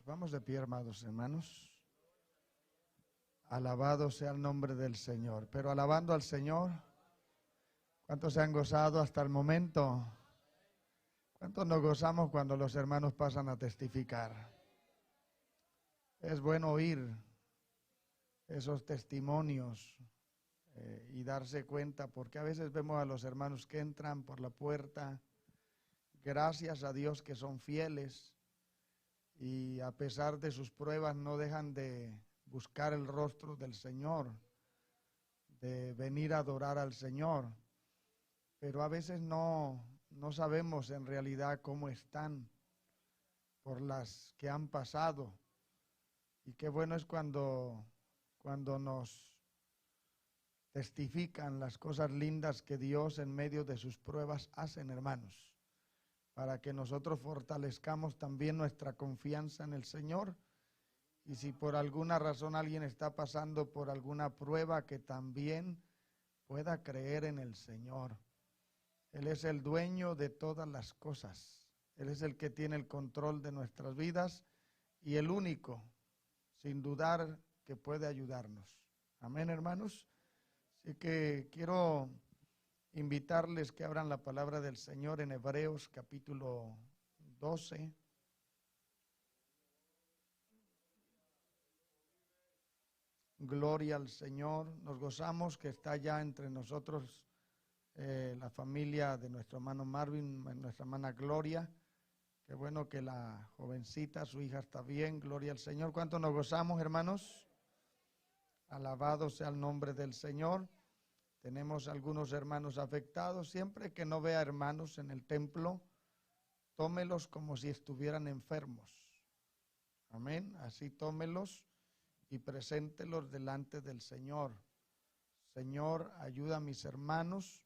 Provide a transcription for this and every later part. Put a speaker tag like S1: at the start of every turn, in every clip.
S1: Vamos de pie, amados hermanos. Alabado sea el nombre del Señor. Pero alabando al Señor, ¿cuántos se han gozado hasta el momento? ¿Cuántos nos gozamos cuando los hermanos pasan a testificar? Es bueno oír esos testimonios y darse cuenta, porque a veces vemos a los hermanos que entran por la puerta, gracias a Dios que son fieles, y a pesar de sus pruebas no dejan de buscar el rostro del Señor, de venir a adorar al Señor, pero a veces no sabemos en realidad cómo están por las que han pasado. Y qué bueno es cuando nos testifican las cosas lindas que Dios en medio de sus pruebas hacen, hermanos, para que nosotros fortalezcamos también nuestra confianza en el Señor. Y si por alguna razón alguien está pasando por alguna prueba, que también pueda creer en el Señor. Él es el dueño de todas las cosas. Él es el que tiene el control de nuestras vidas y el único, sin dudar, que puede ayudarnos. Amén, hermanos. Así que quiero invitarles que abran la palabra del Señor en Hebreos capítulo 12. Gloria al Señor. Nos gozamos que está ya entre nosotros la familia de nuestro hermano Marvin, nuestra hermana Gloria. Qué bueno que la jovencita, su hija, está bien. Gloria al Señor. ¿Cuánto nos gozamos, hermanos? Alabado sea el nombre del Señor. Tenemos algunos hermanos afectados. Siempre que no vea hermanos en el templo, tómelos como si estuvieran enfermos. Amén. Así tómelos y preséntelos delante del Señor. Señor, ayuda a mis hermanos,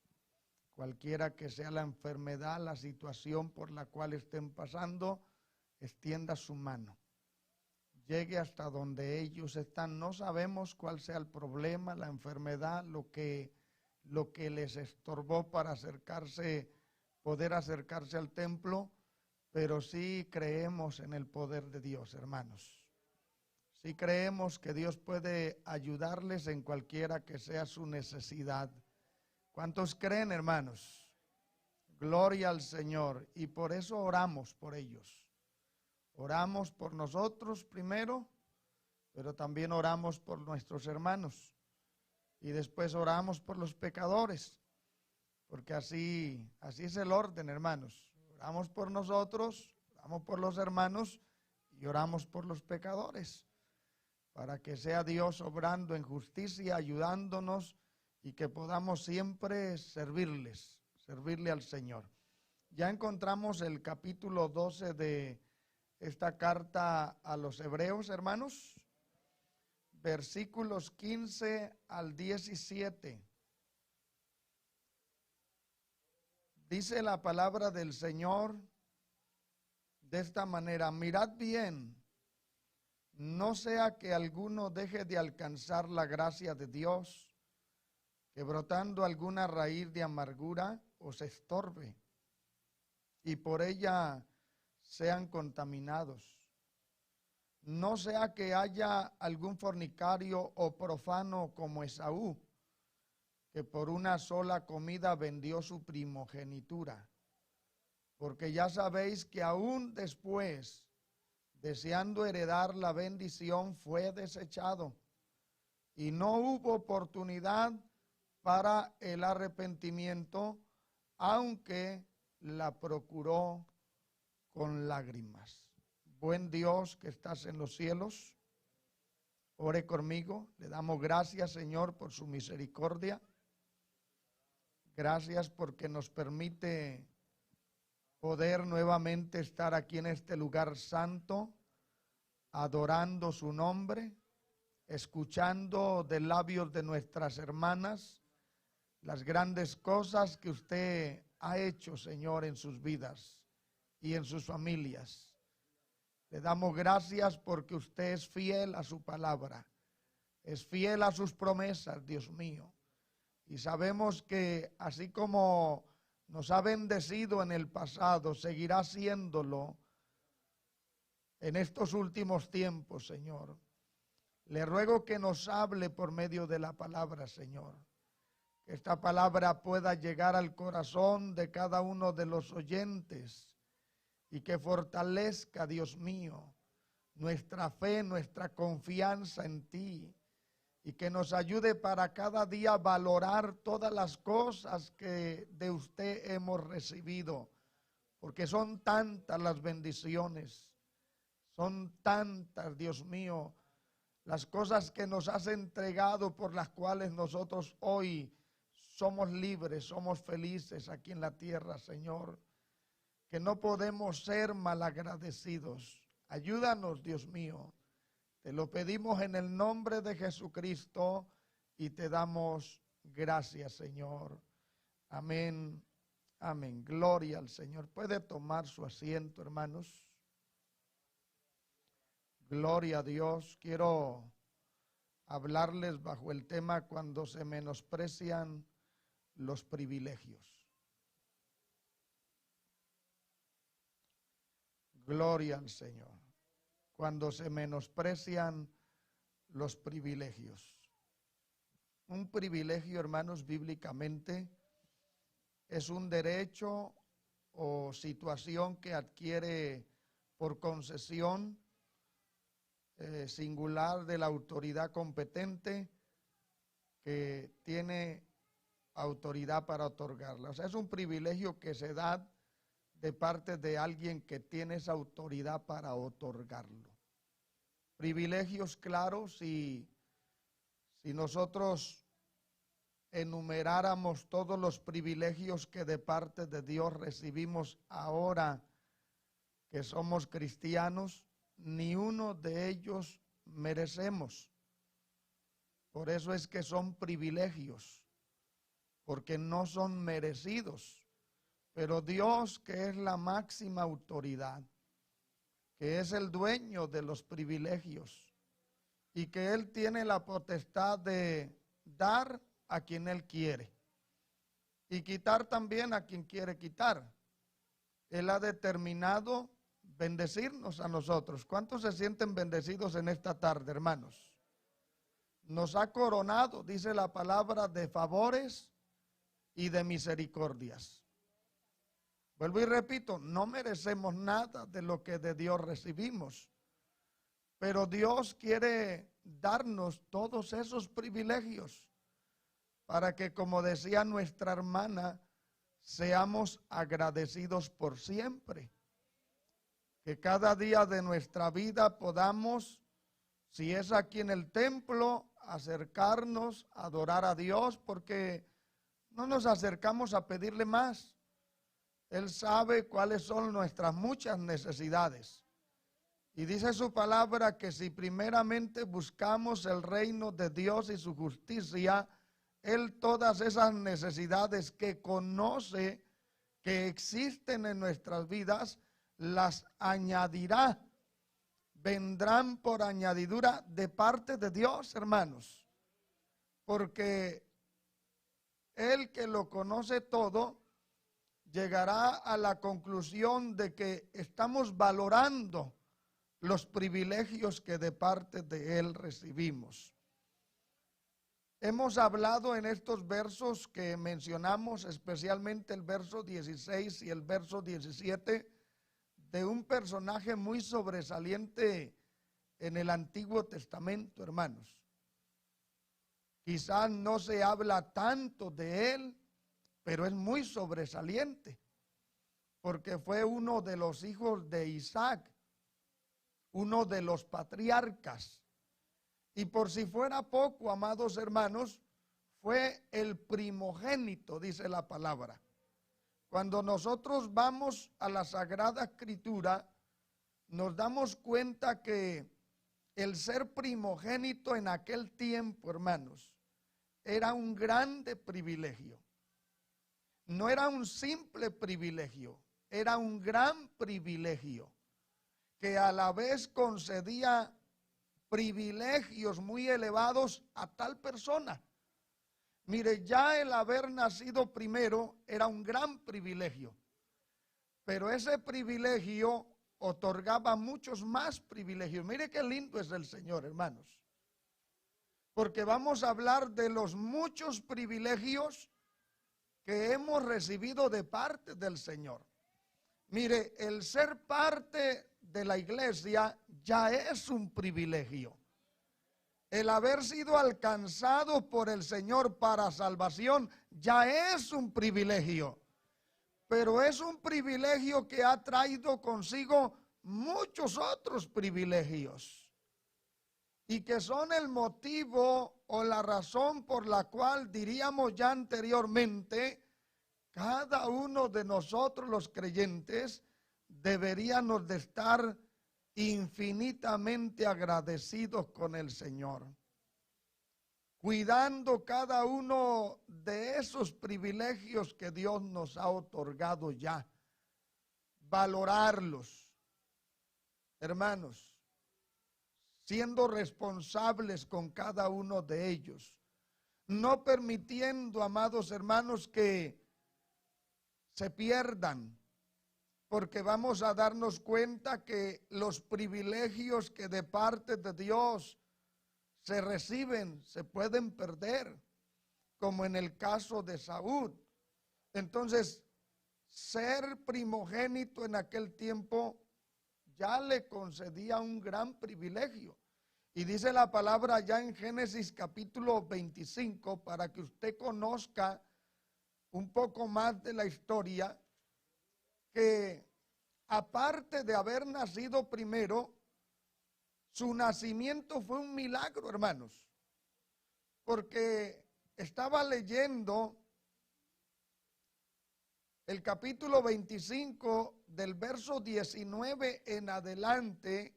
S1: cualquiera que sea la enfermedad, la situación por la cual estén pasando, extienda su mano. Llegue hasta donde ellos están. No sabemos cuál sea el problema, la enfermedad, lo que les estorbó para poder acercarse al templo, pero sí creemos en el poder de Dios, hermanos. Sí creemos que Dios puede ayudarles en cualquiera que sea su necesidad. ¿Cuántos creen, hermanos? Gloria al Señor. Y por eso oramos por ellos. Oramos por nosotros primero, pero también oramos por nuestros hermanos. Y después oramos por los pecadores, porque así es el orden, hermanos. Oramos por nosotros, oramos por los hermanos y oramos por los pecadores, para que sea Dios obrando en justicia, ayudándonos y que podamos siempre servirle al Señor. Ya encontramos el capítulo 12 de esta carta a los Hebreos, hermanos. Versículos 15 al 17. Dice la palabra del Señor de esta manera: mirad bien, no sea que alguno deje de alcanzar la gracia de Dios, que brotando alguna raíz de amargura os estorbe, y por ella sean contaminados. No sea que haya algún fornicario o profano como Esaú, que por una sola comida vendió su primogenitura. Porque ya sabéis que aún después, deseando heredar la bendición, fue desechado, y no hubo oportunidad para el arrepentimiento, aunque la procuró con lágrimas. Buen Dios que estás en los cielos, ore conmigo. Le damos gracias, Señor, por su misericordia. Gracias porque nos permite poder nuevamente estar aquí en este lugar santo, adorando su nombre, escuchando de labios de nuestras hermanas las grandes cosas que usted ha hecho, Señor, en sus vidas y en sus familias. Le damos gracias porque usted es fiel a su palabra, es fiel a sus promesas, Dios mío. Y sabemos que así como nos ha bendecido en el pasado, seguirá haciéndolo en estos últimos tiempos, Señor. Le ruego que nos hable por medio de la palabra, Señor. Que esta palabra pueda llegar al corazón de cada uno de los oyentes y que fortalezca, Dios mío, nuestra fe, nuestra confianza en ti, y que nos ayude para cada día valorar todas las cosas que de usted hemos recibido, porque son tantas las bendiciones, son tantas, Dios mío, las cosas que nos has entregado, por las cuales nosotros hoy somos libres, somos felices aquí en la tierra, Señor, que no podemos ser malagradecidos. Ayúdanos, Dios mío. Te lo pedimos en el nombre de Jesucristo y te damos gracias, Señor. Amén, amén. Gloria al Señor. Puede tomar su asiento, hermanos. Gloria a Dios. Quiero hablarles bajo el tema cuando se menosprecian los privilegios. Gloria al Señor. Cuando se menosprecian los privilegios. Un privilegio, hermanos, bíblicamente es un derecho o situación que adquiere por concesión singular de la autoridad competente que tiene autoridad para otorgarla. O sea, es un privilegio que se da de parte de alguien que tiene esa autoridad para otorgarlo. Privilegios claros, si nosotros enumeráramos todos los privilegios que de parte de Dios recibimos ahora que somos cristianos, ni uno de ellos merecemos. Por eso es que son privilegios, porque no son merecidos. Pero Dios, que es la máxima autoridad, que es el dueño de los privilegios y que Él tiene la potestad de dar a quien Él quiere y quitar también a quien quiere quitar. Él ha determinado bendecirnos a nosotros. ¿Cuántos se sienten bendecidos en esta tarde, hermanos? Nos ha coronado, dice la palabra, de favores y de misericordias. Vuelvo y repito, no merecemos nada de lo que de Dios recibimos, pero Dios quiere darnos todos esos privilegios para que, como decía nuestra hermana, seamos agradecidos por siempre. Que cada día de nuestra vida podamos, si es aquí en el templo, acercarnos a adorar a Dios, porque no nos acercamos a pedirle más. Él sabe cuáles son nuestras muchas necesidades. Y dice su palabra que si primeramente buscamos el reino de Dios y su justicia, Él todas esas necesidades que conoce que existen en nuestras vidas, las añadirá. Vendrán por añadidura de parte de Dios, hermanos. Porque Él, que lo conoce todo, llegará a la conclusión de que estamos valorando los privilegios que de parte de Él recibimos. Hemos hablado en estos versos que mencionamos, especialmente el verso 16 y el verso 17, de un personaje muy sobresaliente en el Antiguo Testamento, hermanos. Quizás no se habla tanto de él, pero es muy sobresaliente, porque fue uno de los hijos de Isaac, uno de los patriarcas. Y por si fuera poco, amados hermanos, fue el primogénito, dice la palabra. Cuando nosotros vamos a la Sagrada Escritura, nos damos cuenta que el ser primogénito en aquel tiempo, hermanos, era un grande privilegio. No era un simple privilegio, era un gran privilegio que a la vez concedía privilegios muy elevados a tal persona. Mire, ya el haber nacido primero era un gran privilegio, pero ese privilegio otorgaba muchos más privilegios. Mire qué lindo es el Señor, hermanos. Porque vamos a hablar de los muchos privilegios que hemos recibido de parte del Señor. Mire, el ser parte de la iglesia ya es un privilegio. El haber sido alcanzado por el Señor para salvación ya es un privilegio. Pero es un privilegio que ha traído consigo muchos otros privilegios. Y que son el motivo o la razón por la cual, diríamos ya anteriormente, cada uno de nosotros los creyentes deberíamos de estar infinitamente agradecidos con el Señor, cuidando cada uno de esos privilegios que Dios nos ha otorgado ya, valorarlos, hermanos, siendo responsables con cada uno de ellos, no permitiendo, amados hermanos, que se pierdan, porque vamos a darnos cuenta que los privilegios que de parte de Dios se reciben, se pueden perder, como en el caso de Saúl. Entonces, ser primogénito en aquel tiempo ya le concedía un gran privilegio. Y dice la palabra ya en Génesis capítulo 25, para que usted conozca un poco más de la historia, que aparte de haber nacido primero, su nacimiento fue un milagro, hermanos, porque estaba leyendo el capítulo 25 del verso 19 en adelante.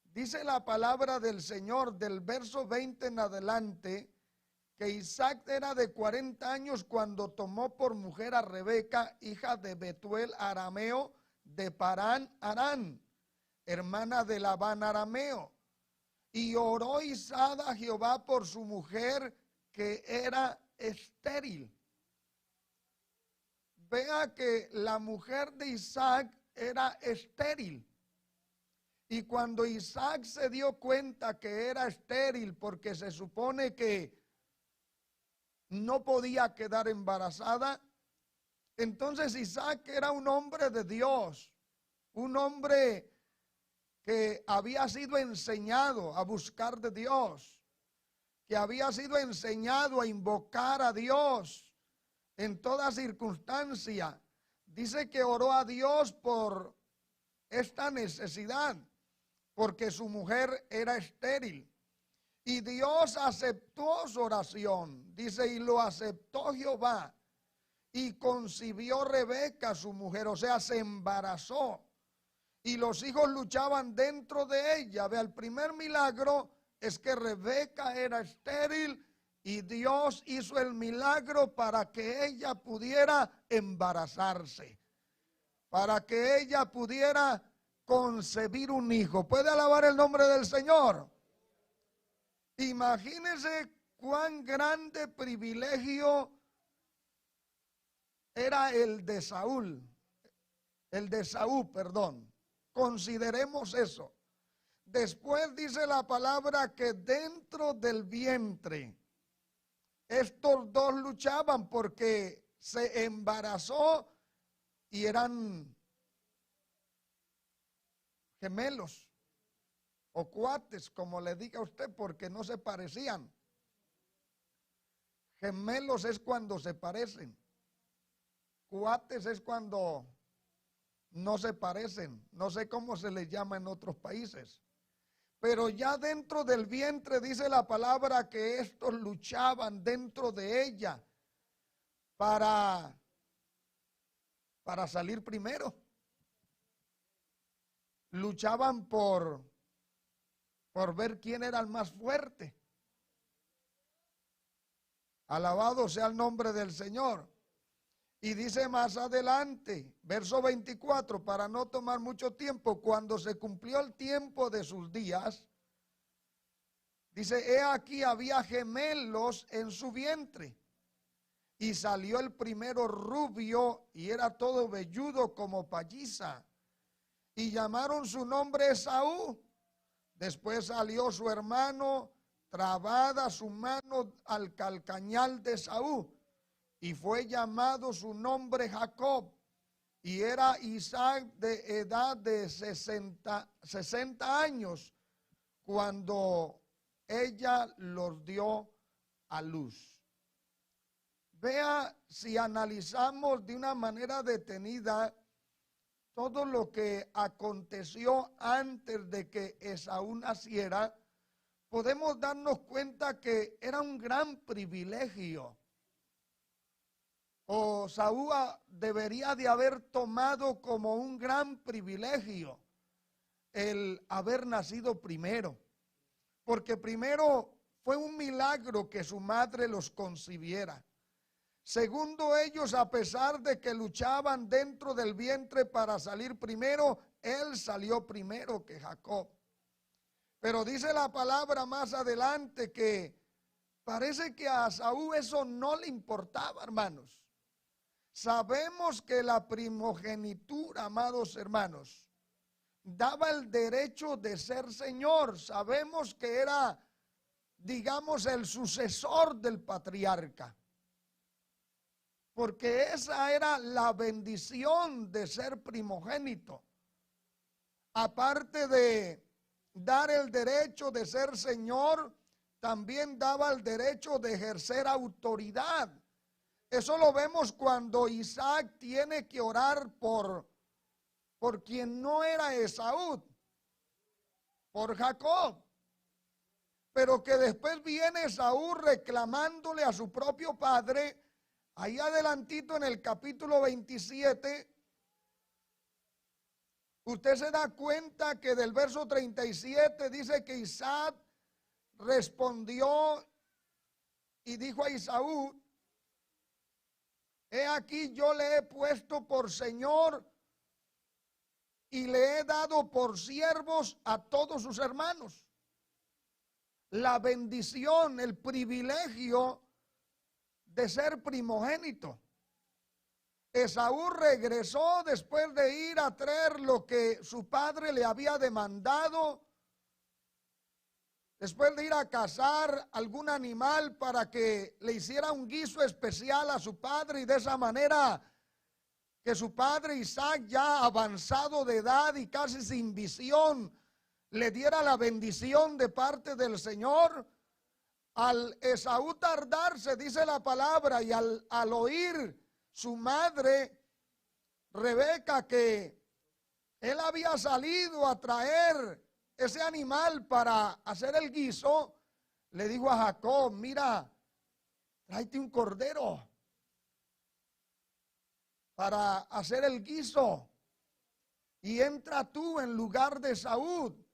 S1: Dice la palabra del Señor del verso 20 en adelante, que Isaac era de 40 años cuando tomó por mujer a Rebeca, hija de Betuel arameo de Parán Arán, hermana de Labán arameo. Y oró Isaac a Jehová por su mujer, que era estéril. Vea que la mujer de Isaac era estéril. Y cuando Isaac se dio cuenta que era estéril, porque se supone que no podía quedar embarazada, entonces Isaac era un hombre de Dios, un hombre que había sido enseñado a buscar de Dios, que había sido enseñado a invocar a Dios en toda circunstancia. Dice que oró a Dios por esta necesidad, porque su mujer era estéril. Y Dios aceptó su oración. Dice, y lo aceptó Jehová. Y concibió Rebeca, su mujer, o sea, se embarazó. Y los hijos luchaban dentro de ella. Vea, el primer milagro es que Rebeca era estéril y Dios hizo el milagro para que ella pudiera embarazarse, para que ella pudiera concebir un hijo. ¿Puede alabar el nombre del Señor? Imagínense cuán grande privilegio era el de Saúl, perdón. Consideremos eso. Después dice la palabra que dentro del vientre estos dos luchaban porque se embarazó y eran gemelos o cuates, como le diga usted, porque no se parecían. Gemelos es cuando se parecen. Cuates es cuando no se parecen. No sé cómo se les llama en otros países. Pero ya dentro del vientre dice la palabra que estos luchaban dentro de ella para salir primero. Luchaban por ver quién era el más fuerte. Alabado sea el nombre del Señor. Y dice más adelante, verso 24, para no tomar mucho tiempo, cuando se cumplió el tiempo de sus días, dice, he aquí había gemelos en su vientre. Y salió el primero rubio y era todo velludo como palliza. y llamaron su nombre Esaú. Después salió su hermano, trabada su mano al calcañal de Esaú, y fue llamado su nombre Jacob. Y era Isaac de edad de 60 años cuando ella los dio a luz. Vea, si analizamos de una manera detenida todo lo que aconteció antes de que Esaú naciera, podemos darnos cuenta que era un gran privilegio. O Saúl debería de haber tomado como un gran privilegio el haber nacido primero, porque primero fue un milagro que su madre los concibiera. Segundo, ellos, a pesar de que luchaban dentro del vientre para salir primero, él salió primero que Jacob. Pero dice la palabra más adelante que parece que a Saúl eso no le importaba, hermanos. Sabemos que la primogenitura, amados hermanos, daba el derecho de ser señor. Sabemos que era, digamos, el sucesor del patriarca. Porque esa era la bendición de ser primogénito. Aparte de dar el derecho de ser señor, también daba el derecho de ejercer autoridad. Eso lo vemos cuando Isaac tiene que orar por quien no era Esaú, por Jacob. Pero que después viene Esaú reclamándole a su propio padre. Ahí adelantito en el capítulo 27, usted se da cuenta que del verso 37 dice que Isaac respondió y dijo a Esaú: he aquí, yo le he puesto por señor y le he dado por siervos a todos sus hermanos. La bendición, el privilegio de ser primogénito. Esaú regresó después de ir a traer lo que su padre le había demandado, después de ir a cazar algún animal para que le hiciera un guiso especial a su padre, y de esa manera que su padre Isaac, ya avanzado de edad y casi sin visión, le diera la bendición de parte del Señor. Al Esaú tardarse, dice la palabra, y al oír su madre Rebeca que él había salido a traer ese animal para hacer el guiso, le dijo a Jacob: mira, tráete un cordero para hacer el guiso y entra tú en lugar de Saúl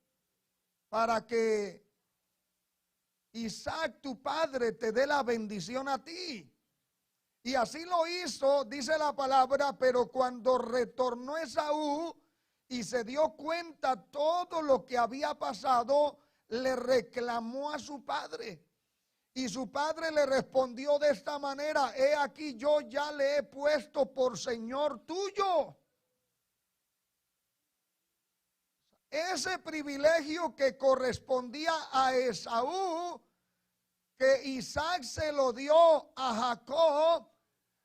S1: para que Isaac tu padre te dé la bendición a ti. Y así lo hizo, dice la palabra. Pero cuando retornó Esaú y se dio cuenta todo lo que había pasado, le reclamó a su padre. Y su padre le respondió de esta manera: he aquí, yo ya le he puesto por señor tuyo. Ese privilegio que correspondía a Esaú, que Isaac se lo dio a Jacob,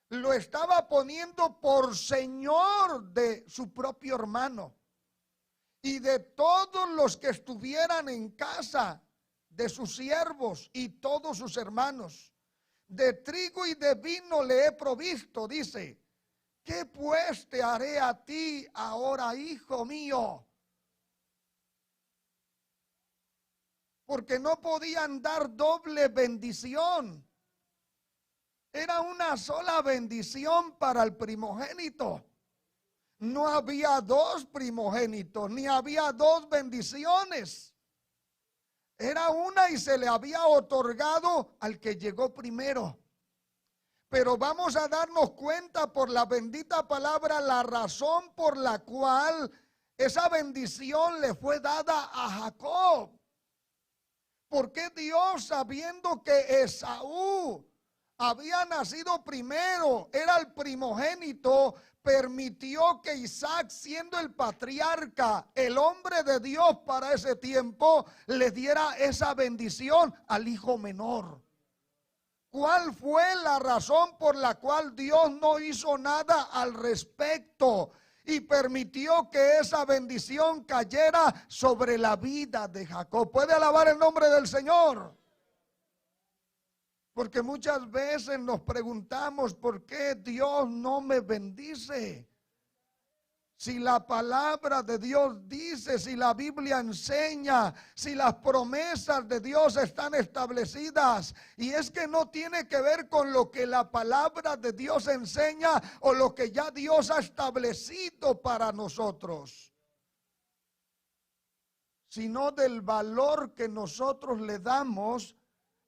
S1: lo estaba poniendo por señor de su propio hermano y de todos los que estuvieran en casa, de sus siervos y todos sus hermanos. De trigo y de vino le he provisto, dice. ¿Qué pues te haré a ti ahora, hijo mío? Porque no podían dar doble bendición. Era una sola bendición para el primogénito. No había dos primogénitos, ni había dos bendiciones. Era una y se le había otorgado al que llegó primero. Pero vamos a darnos cuenta por la bendita palabra la razón por la cual esa bendición le fue dada a Jacob. Porque Dios, sabiendo que Esaú había nacido primero, era el primogénito, permitió que Isaac, siendo el patriarca, el hombre de Dios para ese tiempo, le diera esa bendición al hijo menor. ¿Cuál fue la razón por la cual Dios no hizo nada al respecto y permitió que esa bendición cayera sobre la vida de Jacob? ¿Puede alabar el nombre del Señor? Porque muchas veces nos preguntamos por qué Dios no me bendice. Si la palabra de Dios dice, si la Biblia enseña, si las promesas de Dios están establecidas. Y es que no tiene que ver con lo que la palabra de Dios enseña o lo que ya Dios ha establecido para nosotros, sino del valor que nosotros le damos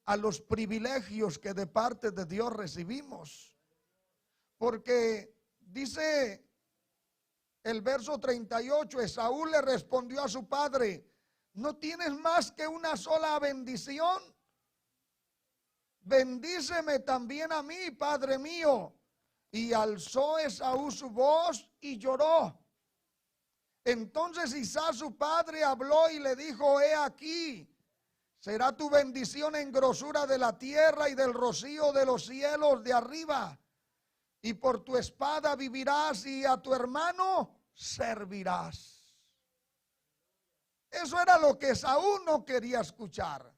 S1: a los privilegios que de parte de Dios recibimos. Porque dice el verso 38, Esaú le respondió a su padre: ¿no tienes más que una sola bendición? Bendíceme también a mí, padre mío. Y alzó Esaú su voz y lloró. Entonces Isaac su padre habló y le dijo: he aquí, será tu bendición en grosura de la tierra y del rocío de los cielos de arriba. Y por tu espada vivirás y a tu hermano servirás. Eso era lo que Saúl no quería escuchar.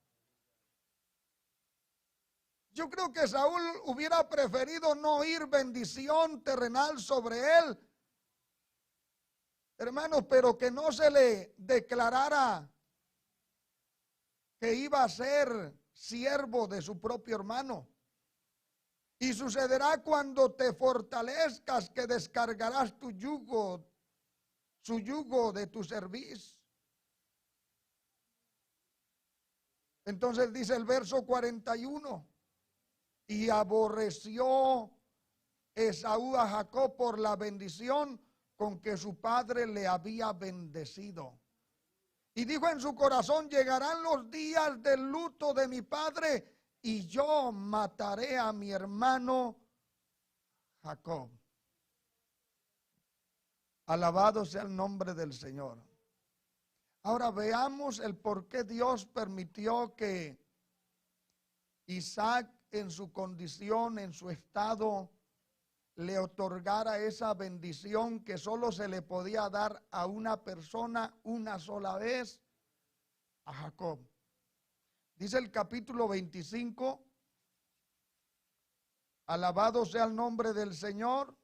S1: Yo creo que Saúl hubiera preferido no oír bendición terrenal sobre él, hermanos, pero que no se le declarara que iba a ser siervo de su propio hermano. Y sucederá cuando te fortalezcas que descargarás tu yugo, su yugo de tu cerviz. Entonces dice el verso 41, y aborreció Esaú a Jacob por la bendición con que su padre le había bendecido. Y dijo en su corazón: llegarán los días del luto de mi padre y yo mataré a mi hermano Jacob. Alabado sea el nombre del Señor. Ahora veamos el por qué Dios permitió que Isaac, en su condición, en su estado, le otorgara esa bendición que solo se le podía dar a una persona una sola vez, a Jacob. Dice el capítulo 25, alabado sea el nombre del Señor.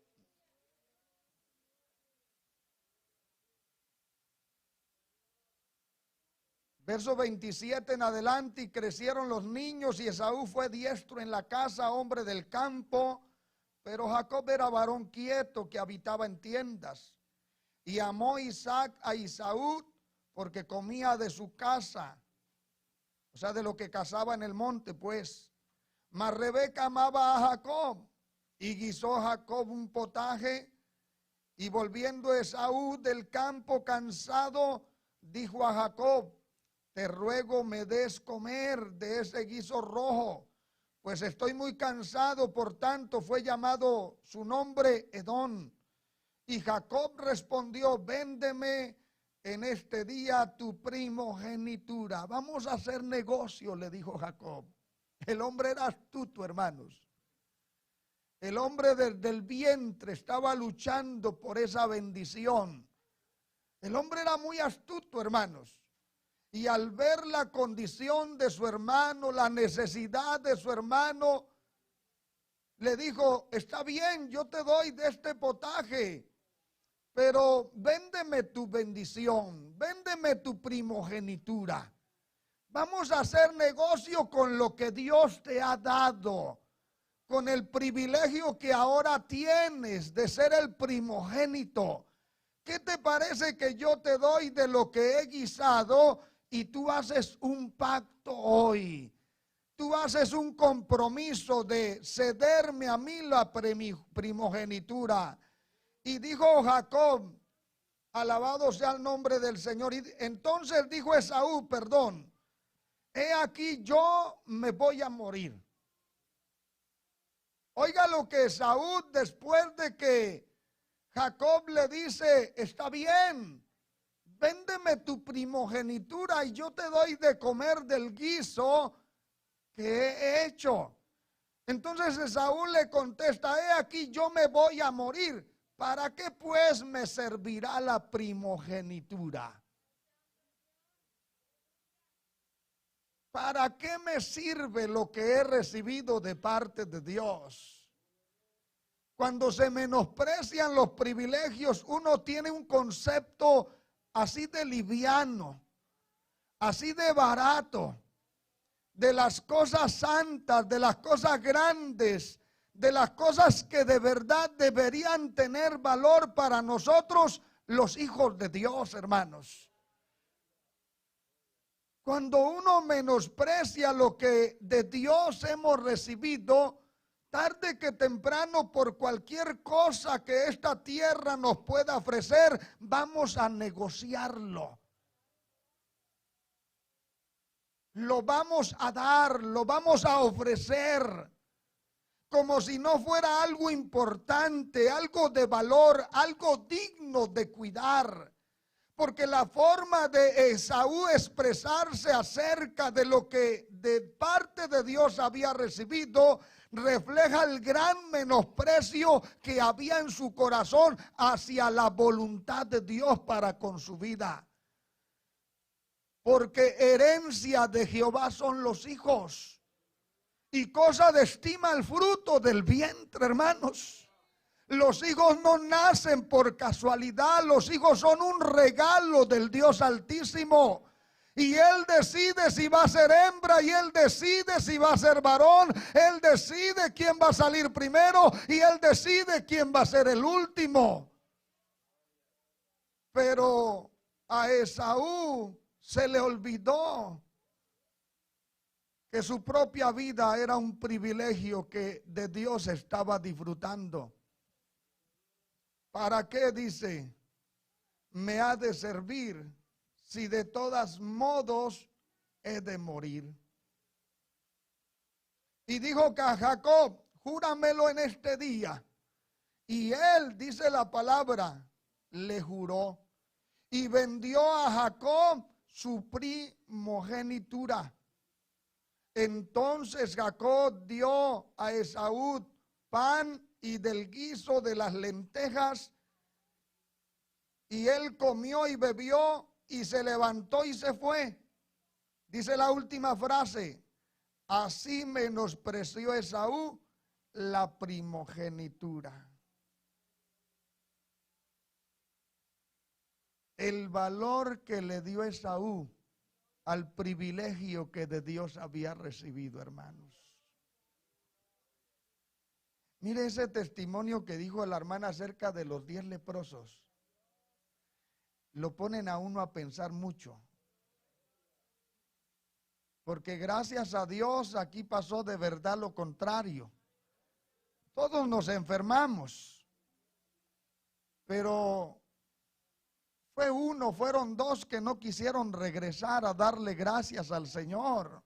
S1: Verso 27 en adelante: y crecieron los niños y Esaú fue diestro en la casa, hombre del campo, pero Jacob era varón quieto que habitaba en tiendas. Y amó Isaac a Esaú porque comía de su casa, o sea, de lo que cazaba en el monte, pues. Mas Rebeca amaba a Jacob, y guisó Jacob un potaje. Y volviendo Esaú del campo cansado, dijo a Jacob: te ruego me des comer de ese guiso rojo, pues estoy muy cansado. Por tanto fue llamado su nombre Edom. Y Jacob respondió: véndeme en este día tu primogenitura. Vamos a hacer negocio, le dijo Jacob. El hombre era astuto, hermanos. El hombre desde el vientre estaba luchando por esa bendición. El hombre era muy astuto, hermanos. Y al ver la condición de su hermano, la necesidad de su hermano, le dijo: está bien, yo te doy de este potaje, pero véndeme tu bendición, véndeme tu primogenitura. Vamos a hacer negocio con lo que Dios te ha dado, con el privilegio que ahora tienes de ser el primogénito. ¿Qué te parece que yo te doy de lo que he guisado y tú haces un pacto hoy? Tú haces un compromiso de cederme a mí la primogenitura. Y dijo Jacob: alabado sea el nombre del Señor. Y entonces dijo Esaú: perdón, he aquí yo me voy a morir. Oiga lo que Esaú, después de que Jacob le dice, está bien, véndeme tu primogenitura y yo te doy de comer del guiso que he hecho. Entonces Esaú le contesta, he aquí yo me voy a morir. ¿Para qué pues me servirá la primogenitura? ¿Para qué me sirve lo que he recibido de parte de Dios? Cuando se menosprecian los privilegios, uno tiene un concepto así de liviano, así de barato, de las cosas santas, de las cosas grandes, de las cosas que de verdad deberían tener valor para nosotros, los hijos de Dios, hermanos. Cuando uno menosprecia lo que de Dios hemos recibido, tarde que temprano, por cualquier cosa que esta tierra nos pueda ofrecer, vamos a negociarlo. Lo vamos a dar, lo vamos a ofrecer, como si no fuera algo importante, algo de valor, algo digno de cuidar. Porque la forma de Esaú expresarse acerca de lo que de parte de Dios había recibido refleja el gran menosprecio que había en su corazón hacia la voluntad de Dios para con su vida. Porque herencia de Jehová son los hijos, y cosa de estima el fruto del vientre, hermanos. Los hijos no nacen por casualidad, los hijos son un regalo del Dios Altísimo. Y Él decide si va a ser hembra y Él decide si va a ser varón. Él decide quién va a salir primero y Él decide quién va a ser el último. Pero a Esaú se le olvidó que su propia vida era un privilegio que de Dios estaba disfrutando. ¿Para qué, dice, me ha de servir si de todos modos he de morir? Y dijo que a Jacob, júramelo en este día. Y él, dice la palabra, le juró. Y vendió a Jacob su primogenitura. Entonces Jacob dio a Esaú pan y del guiso de las lentejas, y él comió y bebió y se levantó y se fue. Dice la última frase, así menospreció Esaú la primogenitura. El valor que le dio Esaú al privilegio que de Dios había recibido, hermanos. Mire ese testimonio que dijo la hermana acerca de los 10 leprosos. Lo ponen a uno a pensar mucho. Porque gracias a Dios aquí pasó de verdad lo contrario. Todos nos enfermamos. Pero fueron 2 que no quisieron regresar a darle gracias al Señor.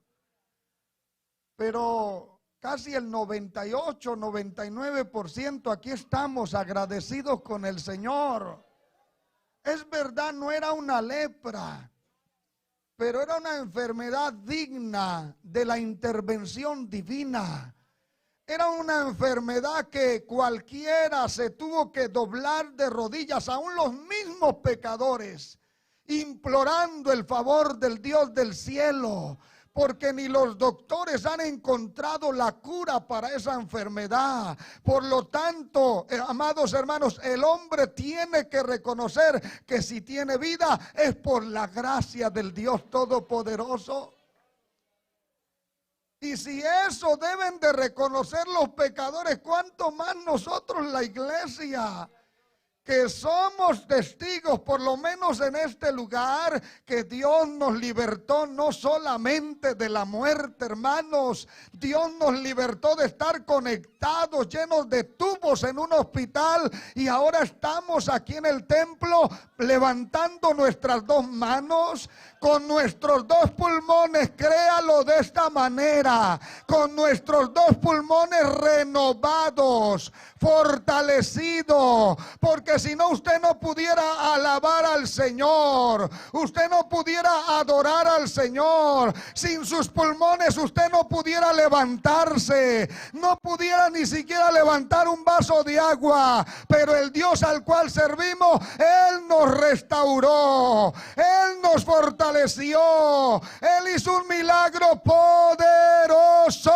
S1: Pero casi el 98, 99% aquí estamos agradecidos con el Señor. Es verdad, no era una lepra, pero era una enfermedad digna de la intervención divina. Era una enfermedad que cualquiera se tuvo que doblar de rodillas, aún los mismos pecadores, implorando el favor del Dios del cielo. Porque ni los doctores han encontrado la cura para esa enfermedad. Por lo tanto, amados hermanos, el hombre tiene que reconocer que si tiene vida es por la gracia del Dios Todopoderoso. Y si eso deben de reconocer los pecadores, ¿cuánto más nosotros, la iglesia? que somos testigos, por lo menos en este lugar, que Dios nos libertó no solamente de la muerte, hermanos. Dios nos libertó de estar conectados, llenos de tubos en un hospital, y ahora estamos aquí en el templo levantando nuestras dos manos, con nuestros dos pulmones, créalo de esta manera, con nuestros dos pulmones renovados, fortalecidos, porque si no usted no pudiera alabar al Señor, usted no pudiera adorar al Señor, sin sus pulmones usted no pudiera levantarse, no pudiera ni siquiera levantar un vaso de agua, pero el Dios al cual servimos, Él nos restauró, Él nos fortaleció, Él hizo un milagro poderoso.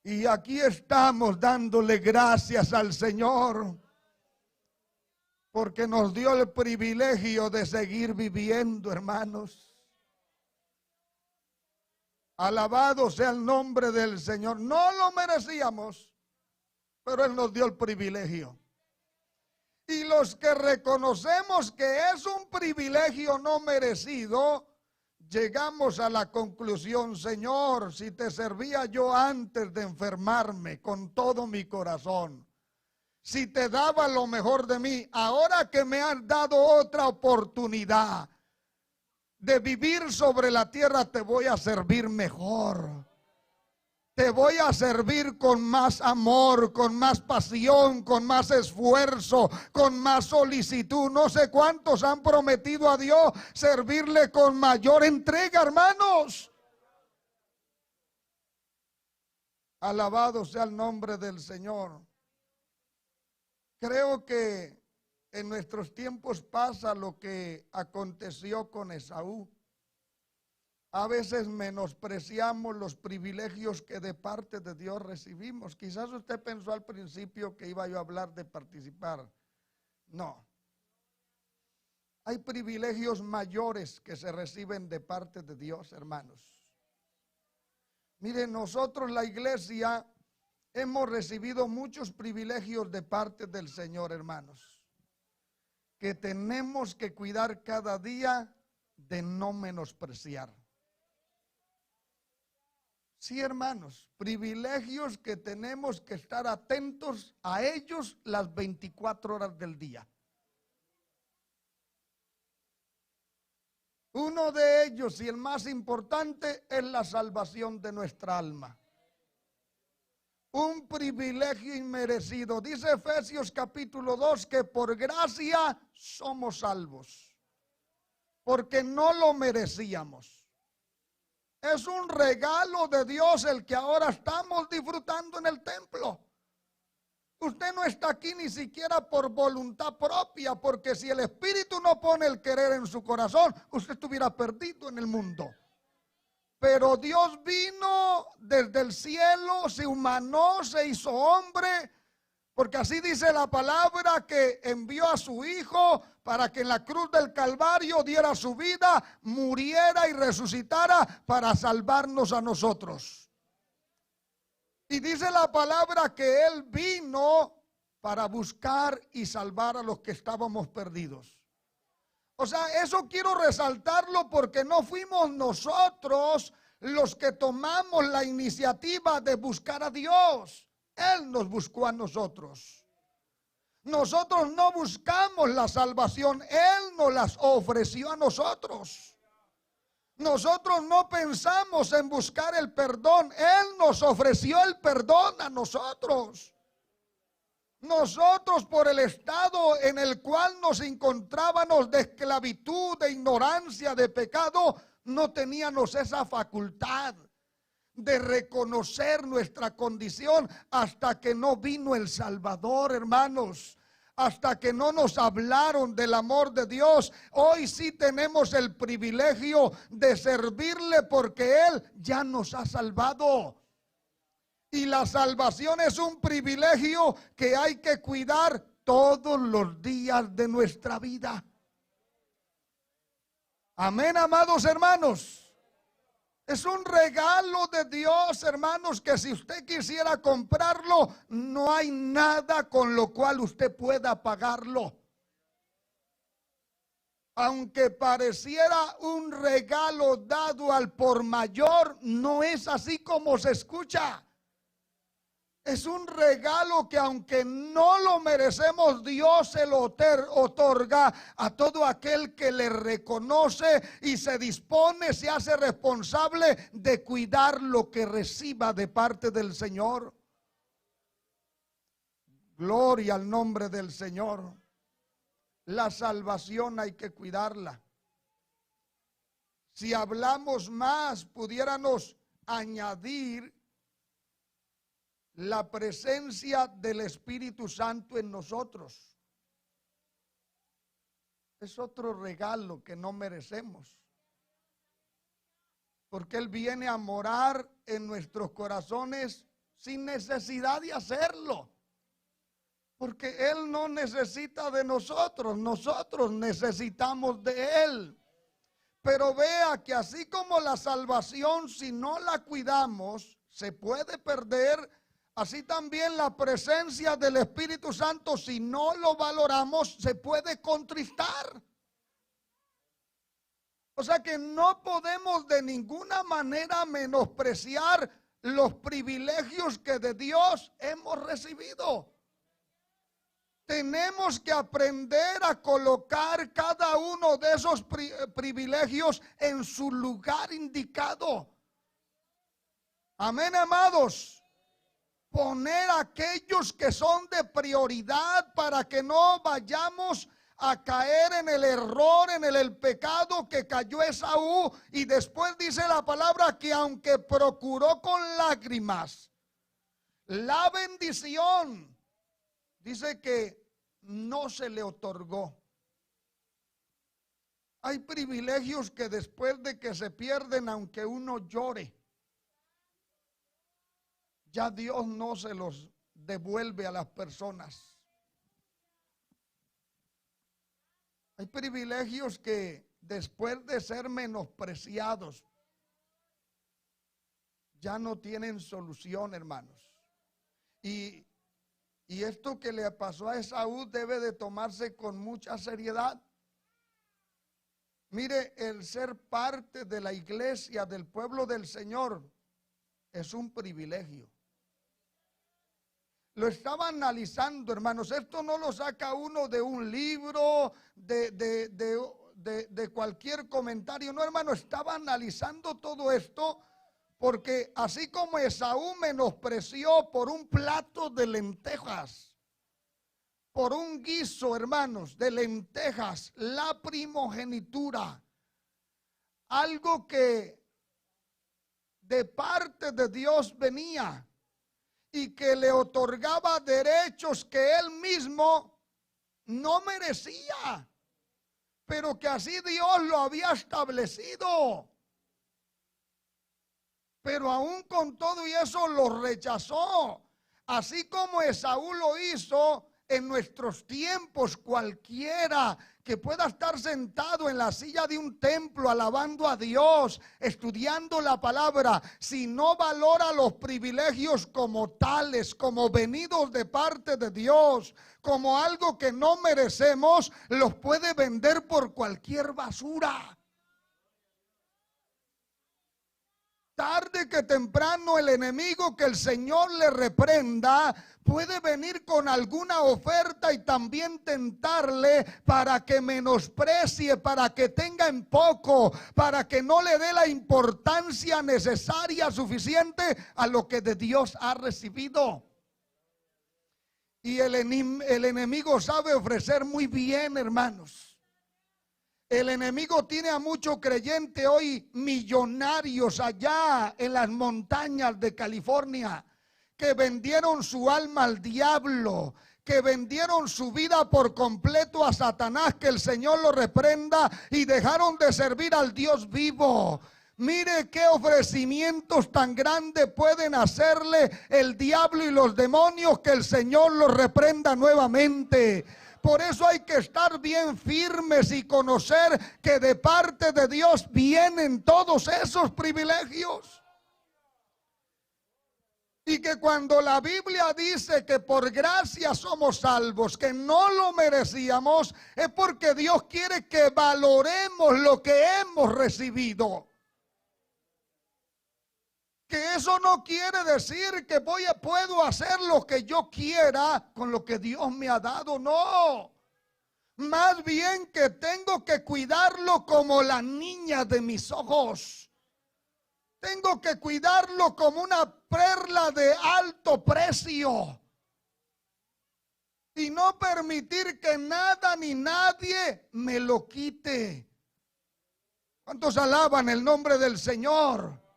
S1: Y aquí estamos dándole gracias al Señor, porque nos dio el privilegio de seguir viviendo, hermanos. Alabado sea el nombre del Señor. No lo merecíamos, pero Él nos dio el privilegio. Y los que reconocemos que es un privilegio no merecido, llegamos a la conclusión: Señor, si te servía yo antes de enfermarme con todo mi corazón, si te daba lo mejor de mí, ahora que me has dado otra oportunidad de vivir sobre la tierra, te voy a servir mejor. Te voy a servir con más amor, con más pasión, con más esfuerzo, con más solicitud. No sé cuántos han prometido a Dios servirle con mayor entrega, hermanos. Alabado sea el nombre del Señor. Creo que en nuestros tiempos pasa lo que aconteció con Esaú. A veces menospreciamos los privilegios que de parte de Dios recibimos. Quizás usted pensó al principio que iba yo a hablar de participar. No. Hay privilegios mayores que se reciben de parte de Dios, hermanos. Miren, nosotros la iglesia hemos recibido muchos privilegios de parte del Señor, hermanos, que tenemos que cuidar cada día de no menospreciar. Sí, hermanos, privilegios que tenemos que estar atentos a ellos las 24 horas del día. Uno de ellos, y el más importante, es la salvación de nuestra alma. Un privilegio inmerecido. Dice Efesios capítulo 2 que por gracia somos salvos, porque no lo merecíamos. Es un regalo de Dios el que ahora estamos disfrutando en el templo. Usted no está aquí ni siquiera por voluntad propia, porque si el Espíritu no pone el querer en su corazón, usted estuviera perdido en el mundo. Pero Dios vino desde el cielo, se humanó, se hizo hombre, porque así dice la palabra, que envió a su Hijo para que en la cruz del Calvario diera su vida, muriera y resucitara para salvarnos a nosotros. Y dice la palabra que Él vino para buscar y salvar a los que estábamos perdidos. O sea, eso quiero resaltarlo, porque no fuimos nosotros los que tomamos la iniciativa de buscar a Dios. Él nos buscó a nosotros. Nosotros no buscamos la salvación, Él nos las ofreció a nosotros. Nosotros no pensamos en buscar el perdón, Él nos ofreció el perdón a nosotros. Nosotros, por el estado en el cual nos encontrábamos de esclavitud, de ignorancia, de pecado, no teníamos esa facultad de reconocer nuestra condición hasta que no vino el Salvador, hermanos. Hasta que no nos hablaron del amor de Dios. Hoy sí tenemos el privilegio de servirle, porque Él ya nos ha salvado. Y la salvación es un privilegio que hay que cuidar todos los días de nuestra vida. Amén, amados hermanos. Es un regalo de Dios, hermanos, que si usted quisiera comprarlo, no hay nada con lo cual usted pueda pagarlo. Aunque pareciera un regalo dado al por mayor, no es así como se escucha. Es un regalo que aunque no lo merecemos, Dios se lo otorga a todo aquel que le reconoce y se dispone, se hace responsable de cuidar lo que reciba de parte del Señor. Gloria al nombre del Señor. La salvación hay que cuidarla. Si hablamos más, pudiéramos añadir la presencia del Espíritu Santo en nosotros. Es otro regalo que no merecemos, porque Él viene a morar en nuestros corazones sin necesidad de hacerlo, porque Él no necesita de nosotros, nosotros necesitamos de Él. Pero vea que así como la salvación, si no la cuidamos, se puede perder. Así también la presencia del Espíritu Santo, si no lo valoramos, se puede contristar. O sea que no podemos de ninguna manera menospreciar los privilegios que de Dios hemos recibido. Tenemos que aprender a colocar cada uno de esos privilegios en su lugar indicado. Amén, amados. Poner aquellos que son de prioridad para que no vayamos a caer en el error, en el pecado que cayó Esaú. Y después dice la palabra que aunque procuró con lágrimas la bendición, dice que no se le otorgó. Hay privilegios que después de que se pierden, aunque uno llore, ya Dios no se los devuelve a las personas. Hay privilegios que después de ser menospreciados, ya no tienen solución, hermanos. Y esto que le pasó a Esaú debe de tomarse con mucha seriedad. Mire, el ser parte de la iglesia, del pueblo del Señor, es un privilegio. Lo estaba analizando, hermanos. Esto no lo saca uno de un libro, de cualquier comentario. No, hermano, estaba analizando todo esto porque así como Esaú menospreció por un plato de lentejas, por un guiso, hermanos, de lentejas, la primogenitura, algo que de parte de Dios venía y que le otorgaba derechos que él mismo no merecía, pero que así Dios lo había establecido. Pero aún con todo y eso lo rechazó, así como Esaú lo hizo. En nuestros tiempos, cualquiera que pueda estar sentado en la silla de un templo alabando a Dios, estudiando la palabra, si no valora los privilegios como tales, como venidos de parte de Dios, como algo que no merecemos, los puede vender por cualquier basura. Tarde que temprano el enemigo, que el Señor le reprenda, puede venir con alguna oferta y también tentarle para que menosprecie, para que tenga en poco, para que no le dé la importancia necesaria, suficiente a lo que de Dios ha recibido. Y el enemigo sabe ofrecer muy bien, hermanos. El enemigo tiene a muchos creyentes hoy millonarios allá en las montañas de California, que vendieron su alma al diablo, que vendieron su vida por completo a Satanás, que el Señor lo reprenda, y dejaron de servir al Dios vivo. Mire qué ofrecimientos tan grandes pueden hacerle el diablo y los demonios, que el Señor los reprenda nuevamente. Por eso hay que estar bien firmes y conocer que de parte de Dios vienen todos esos privilegios. Y que cuando la Biblia dice que por gracia somos salvos, que no lo merecíamos, es porque Dios quiere que valoremos lo que hemos recibido. Que eso no quiere decir que puedo hacer lo que yo quiera con lo que Dios me ha dado, no. Más bien que tengo que cuidarlo como la niña de mis ojos. Tengo que cuidarlo como una perla de alto precio. Y no permitir que nada ni nadie me lo quite. ¿Cuántos alaban el nombre del Señor?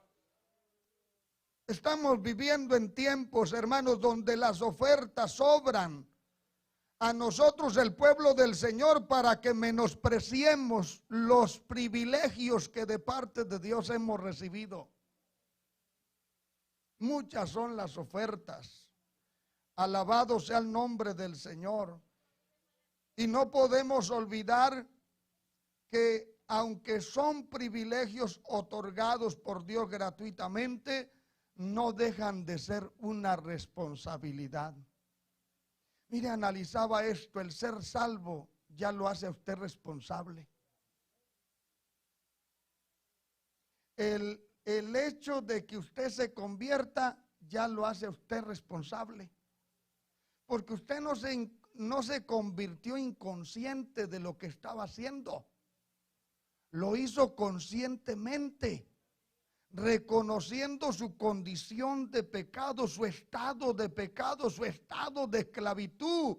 S1: Estamos viviendo en tiempos, hermanos, donde las ofertas sobran a nosotros, el pueblo del Señor, para que menospreciemos los privilegios que de parte de Dios hemos recibido. Muchas son las ofertas. Alabado sea el nombre del Señor. Y no podemos olvidar que aunque son privilegios otorgados por Dios gratuitamente, no dejan de ser una responsabilidad. Mire, analizaba esto, el ser salvo ya lo hace a usted responsable. El hecho de que usted se convierta ya lo hace a usted responsable. Porque usted no se convirtió inconsciente de lo que estaba haciendo. Lo hizo conscientemente, reconociendo su condición de pecado, su estado de pecado, su estado de esclavitud,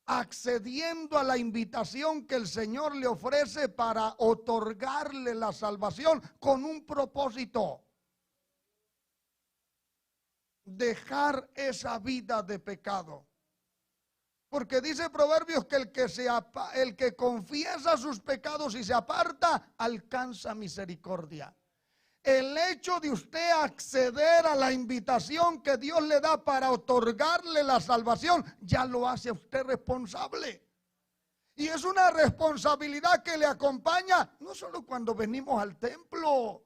S1: accediendo a la invitación que el Señor le ofrece para otorgarle la salvación con un propósito: dejar esa vida de pecado. Porque dice Proverbios que el que confiesa sus pecados y se aparta, alcanza misericordia. El hecho de usted acceder a la invitación que Dios le da para otorgarle la salvación, ya lo hace a usted responsable. Y es una responsabilidad que le acompaña no solo cuando venimos al templo.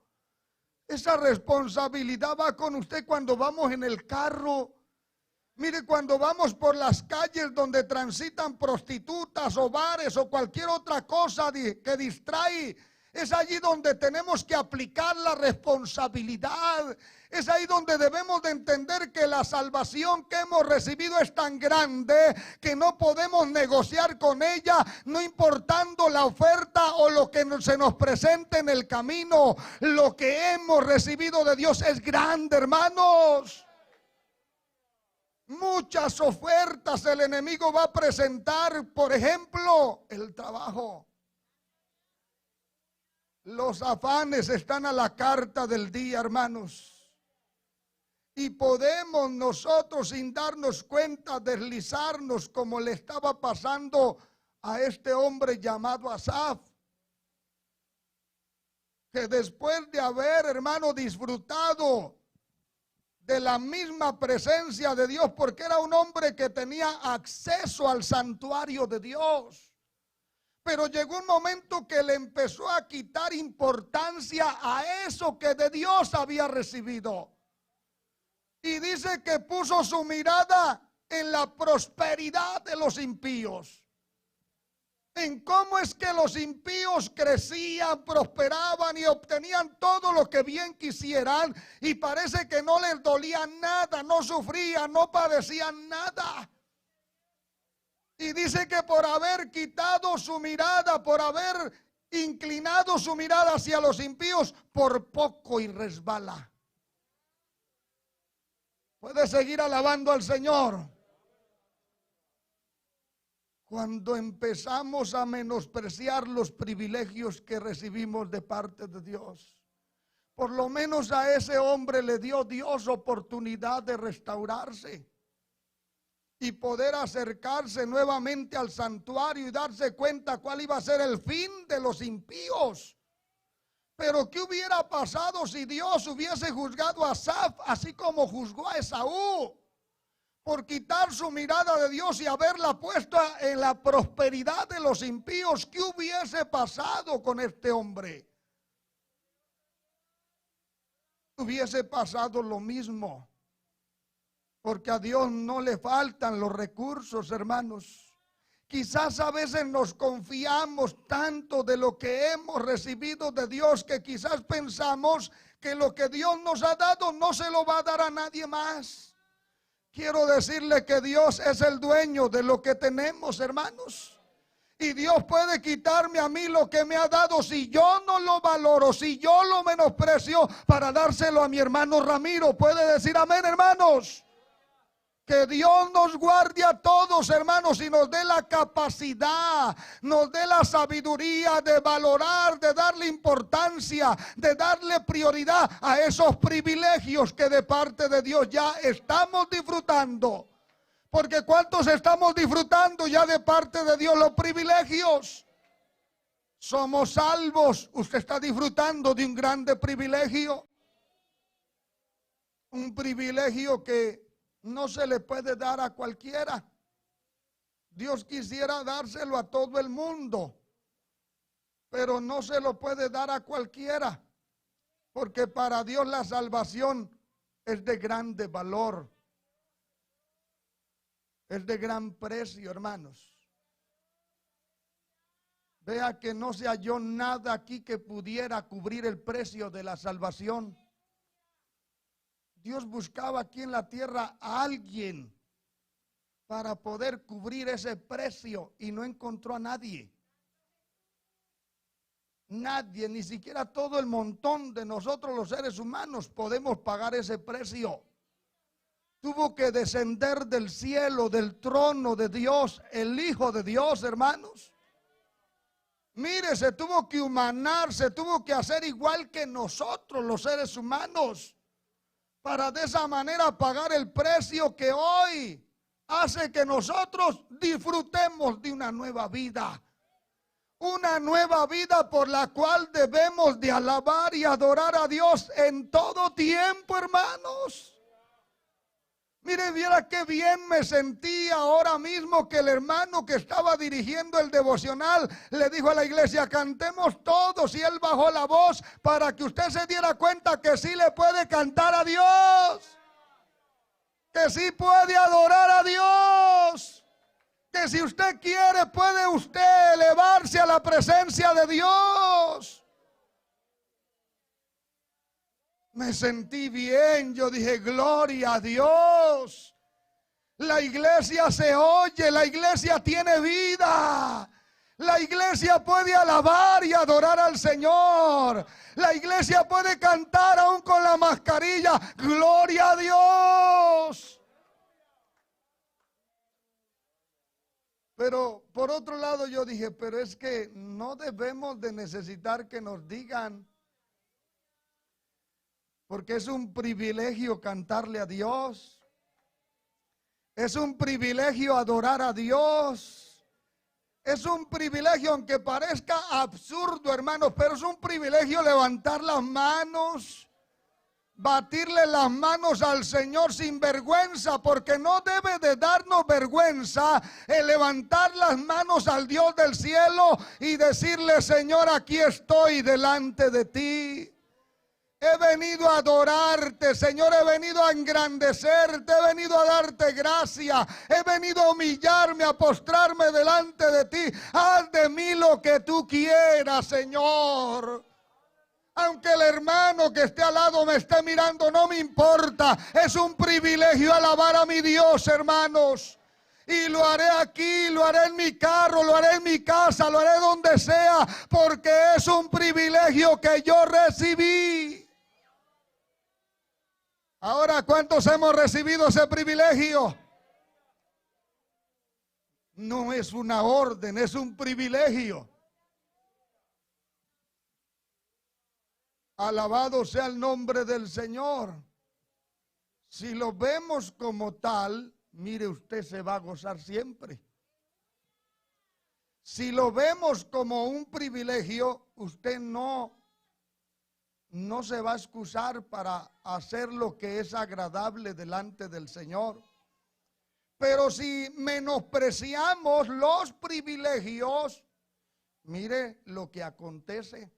S1: Esa responsabilidad va con usted cuando vamos en el carro. Mire, cuando vamos por las calles donde transitan prostitutas o bares o cualquier otra cosa que distrae, es allí donde tenemos que aplicar la responsabilidad. Es ahí donde debemos de entender que la salvación que hemos recibido es tan grande que no podemos negociar con ella, no importando la oferta o lo que se nos presente en el camino. Lo que hemos recibido de Dios es grande, hermanos. Muchas ofertas el enemigo va a presentar, por ejemplo, el trabajo. Los afanes están a la carta del día, hermanos. Y podemos nosotros, sin darnos cuenta, deslizarnos como le estaba pasando a este hombre llamado Asaf, que después de haber, hermano, disfrutado de la misma presencia de Dios, porque era un hombre que tenía acceso al santuario de Dios, pero llegó un momento que le empezó a quitar importancia a eso que de Dios había recibido. Y dice que puso su mirada en la prosperidad de los impíos, en cómo es que los impíos crecían, prosperaban y obtenían todo lo que bien quisieran, y parece que no les dolía nada, no sufrían, no padecían nada. Y dice que por haber quitado su mirada, por haber inclinado su mirada hacia los impíos, por poco y resbala. Puede seguir alabando al Señor. Cuando empezamos a menospreciar los privilegios que recibimos de parte de Dios, por lo menos a ese hombre le dio Dios oportunidad de restaurarse y poder acercarse nuevamente al santuario y darse cuenta cuál iba a ser el fin de los impíos. Pero ¿qué hubiera pasado si Dios hubiese juzgado a Asaf así como juzgó a Esaú? por quitar su mirada de Dios y haberla puesta en la prosperidad de los impíos, ¿qué hubiese pasado con este hombre? Hubiese pasado lo mismo, porque a Dios no le faltan los recursos, hermanos. Quizás a veces nos confiamos tanto de lo que hemos recibido de Dios que quizás pensamos que lo que Dios nos ha dado no se lo va a dar a nadie más. Quiero decirle que Dios es el dueño de lo que tenemos, hermanos. Y Dios puede quitarme a mí lo que me ha dado si yo no lo valoro, si yo lo menosprecio, para dárselo a mi hermano Ramiro. ¿Puede decir amén, hermanos? Que Dios nos guarde a todos, hermanos, y nos dé la capacidad, nos dé la sabiduría de valorar, de darle importancia, de darle prioridad a esos privilegios que de parte de Dios ya estamos disfrutando. Porque ¿cuántos estamos disfrutando ya de parte de Dios los privilegios? Somos salvos. Usted está disfrutando de un grande privilegio. Un privilegio que no se le puede dar a cualquiera. Dios quisiera dárselo a todo el mundo, pero no se lo puede dar a cualquiera, porque para Dios la salvación es de grande valor, es de gran precio, hermanos. Vea que no se halló nada aquí que pudiera cubrir el precio de la salvación. Dios buscaba aquí en la tierra a alguien para poder cubrir ese precio y no encontró a nadie. Nadie, ni siquiera todo el montón de nosotros los seres humanos podemos pagar ese precio. Tuvo que descender del cielo, del trono de Dios, el Hijo de Dios, hermanos. Mire, se tuvo que humanar, se tuvo que hacer igual que nosotros los seres humanos, para de esa manera pagar el precio que hoy hace que nosotros disfrutemos de una nueva vida. Una nueva vida por la cual debemos de alabar y adorar a Dios en todo tiempo, hermanos. Mire, viera qué bien me sentí ahora mismo que el hermano que estaba dirigiendo el devocional le dijo a la iglesia: cantemos todos, y él bajó la voz para que usted se diera cuenta que sí le puede cantar a Dios, que sí puede adorar a Dios, que si usted quiere puede usted elevarse a la presencia de Dios. Me sentí bien, yo dije gloria a Dios. La iglesia se oye, la iglesia tiene vida. La iglesia puede alabar y adorar al Señor. La iglesia puede cantar aún con la mascarilla, gloria a Dios. Pero por otro lado yo dije, pero es que no debemos de necesitar que nos digan, porque es un privilegio cantarle a Dios. Es un privilegio adorar a Dios. Es un privilegio, aunque parezca absurdo, hermanos, pero es un privilegio levantar las manos, batirle las manos al Señor sin vergüenza, porque no debe de darnos vergüenza el levantar las manos al Dios del cielo y decirle: Señor, aquí estoy delante de ti. He venido a adorarte, Señor, he venido a engrandecerte, he venido a darte gracia, he venido a humillarme, a postrarme delante de ti. Haz de mí lo que tú quieras, Señor. Aunque el hermano que esté al lado me esté mirando, no me importa. Es un privilegio alabar a mi Dios, hermanos. Y lo haré aquí, lo haré en mi carro, lo haré en mi casa, lo haré donde sea, porque es un privilegio que yo recibí. Ahora, ¿cuántos hemos recibido ese privilegio? No es una orden, es un privilegio. Alabado sea el nombre del Señor. Si lo vemos como tal, mire, usted se va a gozar siempre. Si lo vemos como un privilegio, usted no se va a excusar para hacer lo que es agradable delante del Señor. Pero si menospreciamos los privilegios, mire lo que acontece.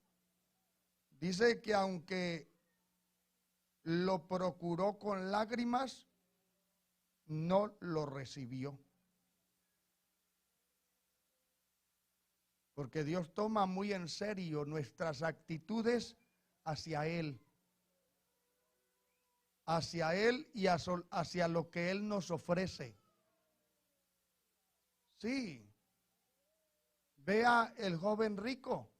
S1: Dice que aunque lo procuró con lágrimas, no lo recibió. Porque Dios toma muy en serio nuestras actitudes hacia Él. Hacia Él y hacia lo que Él nos ofrece. Sí. Vea el joven rico.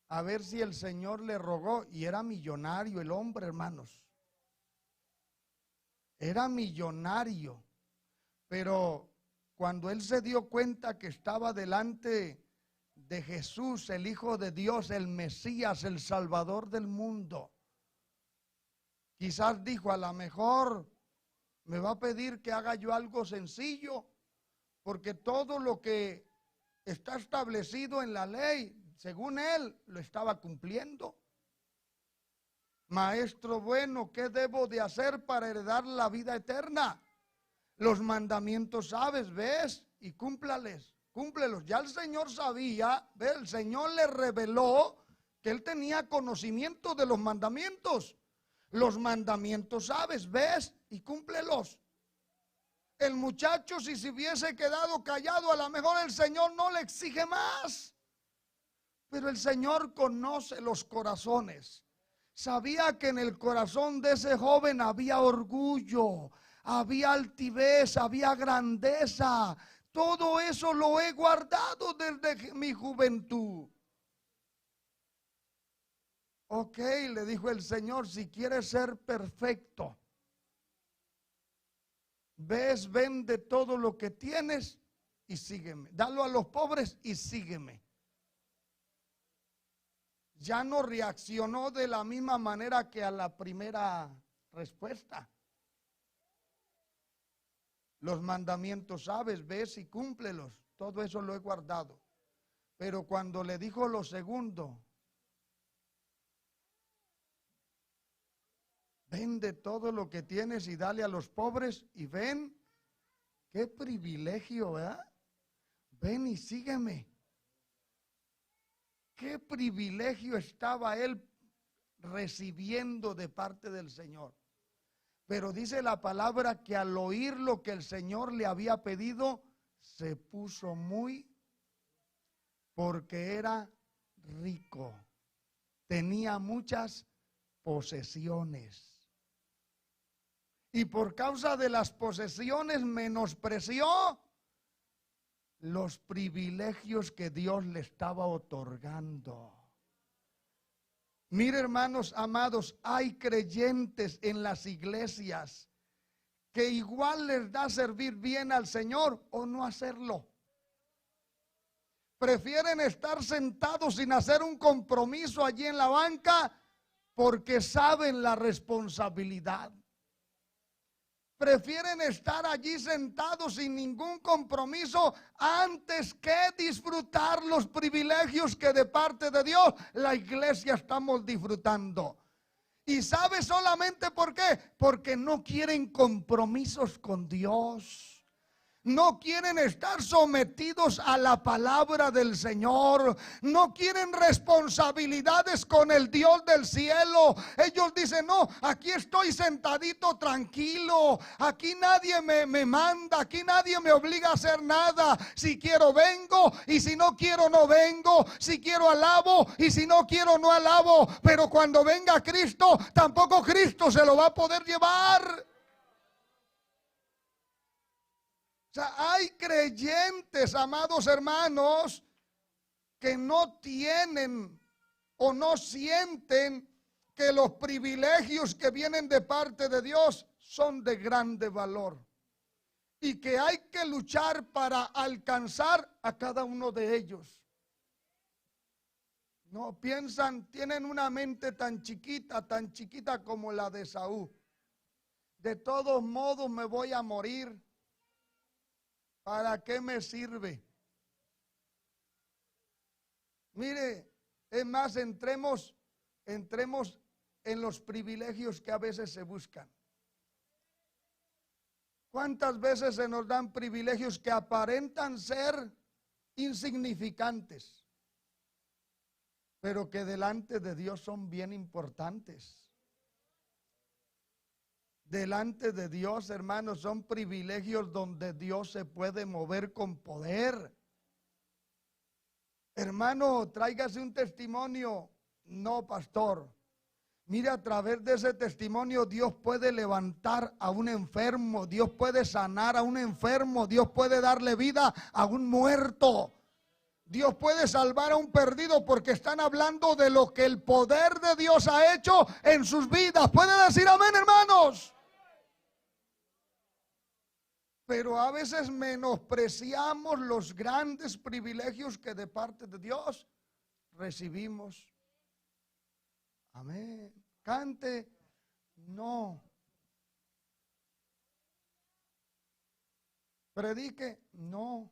S1: A ver si el Señor le rogó. Y era millonario el hombre, hermanos. Era millonario. Pero cuando él se dio cuenta que estaba delante de Jesús, el Hijo de Dios, el Mesías, el Salvador del mundo, quizás dijo, a lo mejor me va a pedir que haga yo algo sencillo, porque todo lo que está establecido en la ley, según él, lo estaba cumpliendo. Maestro bueno, ¿qué debo de hacer para heredar la vida eterna? Los mandamientos sabes, ves, y cúmplales, cúmplelos. Ya el Señor sabía, ¿ves? El Señor le reveló que él tenía conocimiento de los mandamientos. Los mandamientos sabes, ves, y cúmplelos. El muchacho, si se hubiese quedado callado, a lo mejor el Señor no le exige más. Pero el Señor conoce los corazones. Sabía que en el corazón de ese joven había orgullo, había altivez, había grandeza. Todo eso lo he guardado desde mi juventud. Ok, le dijo el Señor, si quieres ser perfecto, ves, vende todo lo que tienes y sígueme. Dalo a los pobres y sígueme. Ya no reaccionó de la misma manera que a la primera respuesta. Los mandamientos sabes, ves y cúmplelos. Todo eso lo he guardado. Pero cuando le dijo lo segundo, vende todo lo que tienes y dale a los pobres, y ven, qué privilegio, ¿verdad? Ven y sígueme. Qué privilegio estaba él recibiendo de parte del Señor. Pero dice la palabra que al oír lo que el Señor le había pedido, se puso muy, porque era rico, tenía muchas posesiones. Y por causa de las posesiones menospreció los privilegios que Dios le estaba otorgando. Mire, hermanos amados, hay creyentes en las iglesias que igual les da servir bien al Señor o no hacerlo. Prefieren estar sentados sin hacer un compromiso allí en la banca porque saben la responsabilidad. Prefieren estar allí sentados sin ningún compromiso antes que disfrutar los privilegios que de parte de Dios la iglesia estamos disfrutando. ¿Y sabe solamente por qué? Porque no quieren compromisos con Dios. No quieren estar sometidos a la palabra del Señor. No quieren responsabilidades con el Dios del cielo. Ellos dicen, no, aquí estoy sentadito tranquilo. Aquí nadie me manda. Aquí nadie me obliga a hacer nada. Si quiero vengo y si no quiero no vengo. Si quiero alabo y si no quiero no alabo. Pero cuando venga Cristo, tampoco Cristo se lo va a poder llevar. O sea, hay creyentes, amados hermanos, que no tienen o no sienten que los privilegios que vienen de parte de Dios son de grande valor y que hay que luchar para alcanzar a cada uno de ellos. No piensan, tienen una mente tan chiquita como la de Saúl. De todos modos me voy a morir. ¿Para qué me sirve? Mire, es más, entremos en los privilegios que a veces se buscan. ¿Cuántas veces se nos dan privilegios que aparentan ser insignificantes, pero que delante de Dios son bien importantes? Delante de Dios, hermanos, son privilegios donde Dios se puede mover con poder. Hermano, tráigase un testimonio. No, pastor. Mire, a través de ese testimonio Dios puede levantar a un enfermo, Dios puede sanar a un enfermo, Dios puede darle vida a un muerto, Dios puede salvar a un perdido, porque están hablando de lo que el poder de Dios ha hecho en sus vidas. ¿Puede decir amén, hermanos? Pero a veces menospreciamos los grandes privilegios que de parte de Dios recibimos. Amén. Cante, no. Predique, no.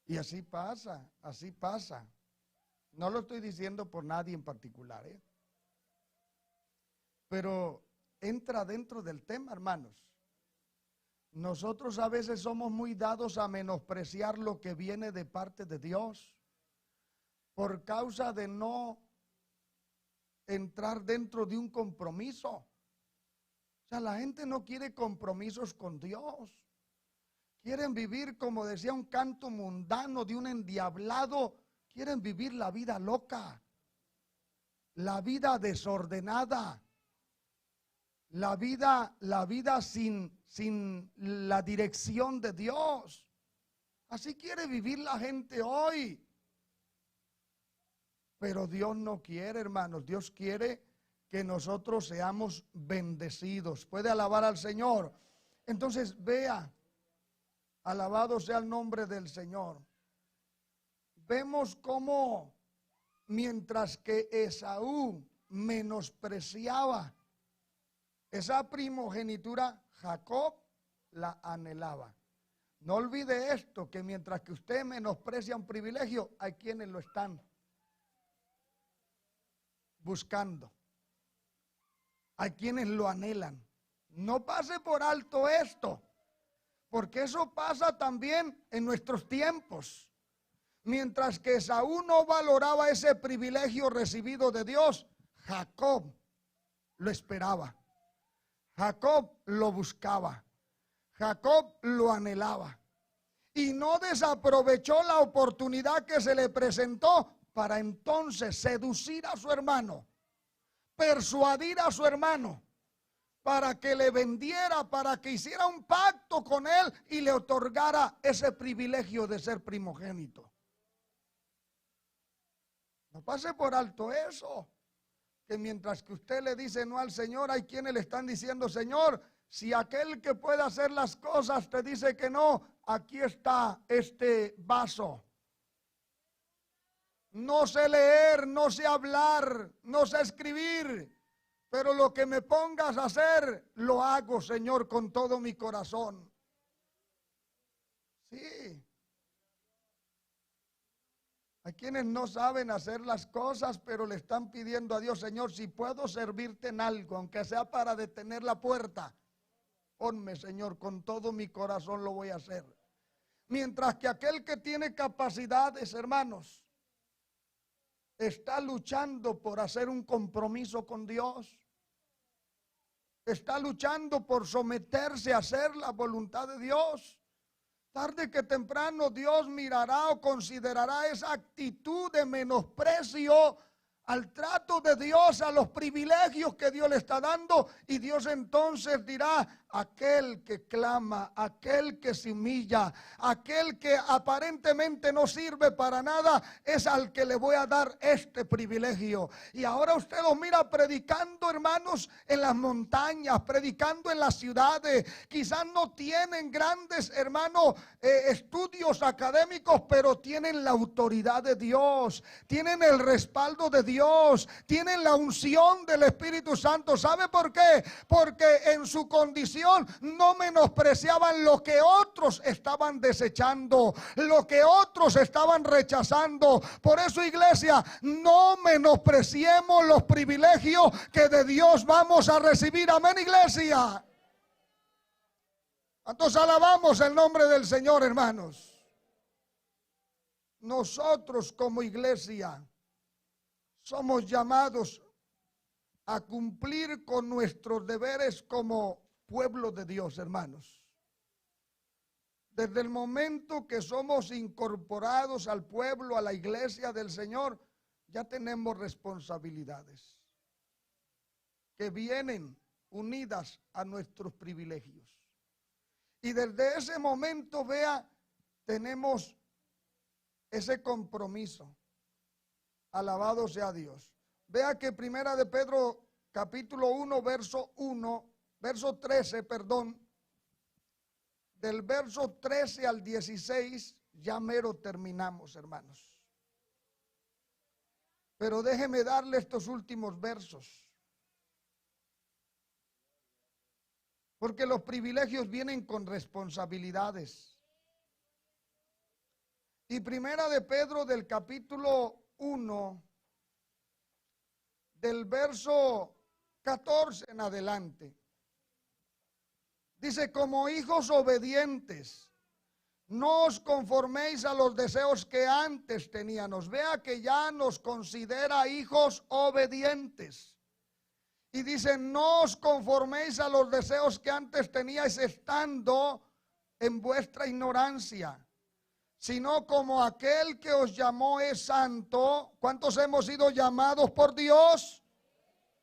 S1: Y así pasa, así pasa. No lo estoy diciendo por nadie en particular, pero entra dentro del tema, hermanos. Nosotros a veces somos muy dados a menospreciar lo que viene de parte de Dios por causa de no entrar dentro de un compromiso. O sea, la gente no quiere compromisos con Dios. Quieren vivir, como decía, un canto mundano de un endiablado. Quieren vivir la vida loca, la vida desordenada, la vida sin la dirección de Dios. Así quiere vivir la gente hoy. Pero Dios no quiere, hermanos. Dios quiere que nosotros seamos bendecidos. ¿Puede alabar al Señor? Entonces vea, alabado sea el nombre del Señor. Vemos cómo mientras que Esaú menospreciaba esa primogenitura, Jacob la anhelaba. No olvide esto, que mientras que usted menosprecia un privilegio, hay quienes lo están buscando. Hay quienes lo anhelan. No pase por alto esto, porque eso pasa también en nuestros tiempos. Mientras que Esaú no valoraba ese privilegio recibido de Dios, Jacob lo esperaba. Jacob lo buscaba. Jacob lo anhelaba. Y no desaprovechó la oportunidad que se le presentó para entonces seducir a su hermano, persuadir a su hermano para que le vendiera, para que hiciera un pacto con él y le otorgara ese privilegio de ser primogénito. No pase por alto eso, que mientras que usted le dice no al Señor, hay quienes le están diciendo: Señor, si aquel que puede hacer las cosas te dice que no, aquí está este vaso. No sé leer, no sé hablar, no sé escribir, pero lo que me pongas a hacer, lo hago, Señor, con todo mi corazón. Sí. Hay quienes no saben hacer las cosas, pero le están pidiendo a Dios: Señor, si puedo servirte en algo, aunque sea para detener la puerta, ponme, Señor, con todo mi corazón lo voy a hacer. Mientras que aquel que tiene capacidades, hermanos, está luchando por hacer un compromiso con Dios. Está luchando por someterse a hacer la voluntad de Dios. Tarde que temprano Dios mirará o considerará esa actitud de menosprecio al trato de Dios, a los privilegios que Dios le está dando, y Dios entonces dirá: aquel que clama, aquel que se humilla, aquel que aparentemente no sirve para nada, es al que le voy a dar este privilegio. Y ahora usted los mira predicando, hermanos, en las montañas, predicando en las ciudades. Quizás no tienen grandes, hermanos, estudios académicos, pero tienen la autoridad de Dios, tienen el respaldo de Dios. Dios, tienen la unción del Espíritu Santo. ¿Sabe por qué? Porque en su condición no menospreciaban lo que otros estaban desechando, lo que otros estaban rechazando. Por eso, iglesia, no menospreciemos los privilegios que de Dios vamos a recibir. Amén, iglesia. Entonces alabamos el nombre del Señor, hermanos. Nosotros como iglesia somos llamados a cumplir con nuestros deberes como pueblo de Dios, hermanos. Desde el momento que somos incorporados al pueblo, a la iglesia del Señor, ya tenemos responsabilidades que vienen unidas a nuestros privilegios. Y desde ese momento, vea, tenemos ese compromiso. Alabado sea Dios. Vea que Primera de Pedro capítulo 1, verso 13, perdón. Del verso 13 al 16, ya mero terminamos, hermanos. Pero déjeme darle estos últimos versos. Porque los privilegios vienen con responsabilidades. Y Primera de Pedro del capítulo 1, del verso 14 en adelante. Dice, como hijos obedientes, no os conforméis a los deseos que antes teníamos. Vea que ya nos considera hijos obedientes. Y dice, no os conforméis a los deseos que antes teníais estando en vuestra ignorancia, sino como aquel que os llamó es santo. ¿Cuántos hemos sido llamados por Dios?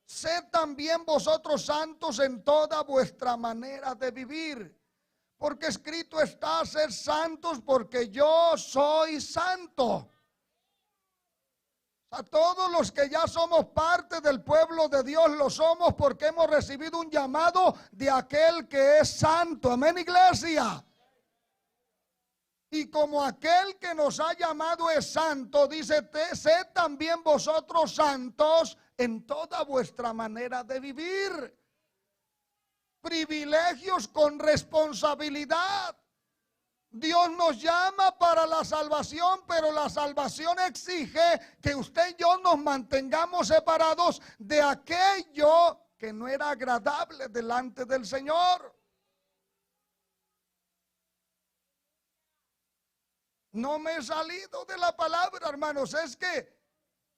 S1: Sed también vosotros santos en toda vuestra manera de vivir, porque escrito está, sed santos porque yo soy santo. A todos los que ya somos parte del pueblo de Dios, lo somos porque hemos recibido un llamado de aquel que es santo. Amén, iglesia. Y como aquel que nos ha llamado es santo, dice, sed también vosotros santos en toda vuestra manera de vivir. Privilegios con responsabilidad. Dios nos llama para la salvación, pero la salvación exige que usted y yo nos mantengamos separados de aquello que no era agradable delante del Señor. No me he salido de la palabra, hermanos. Es que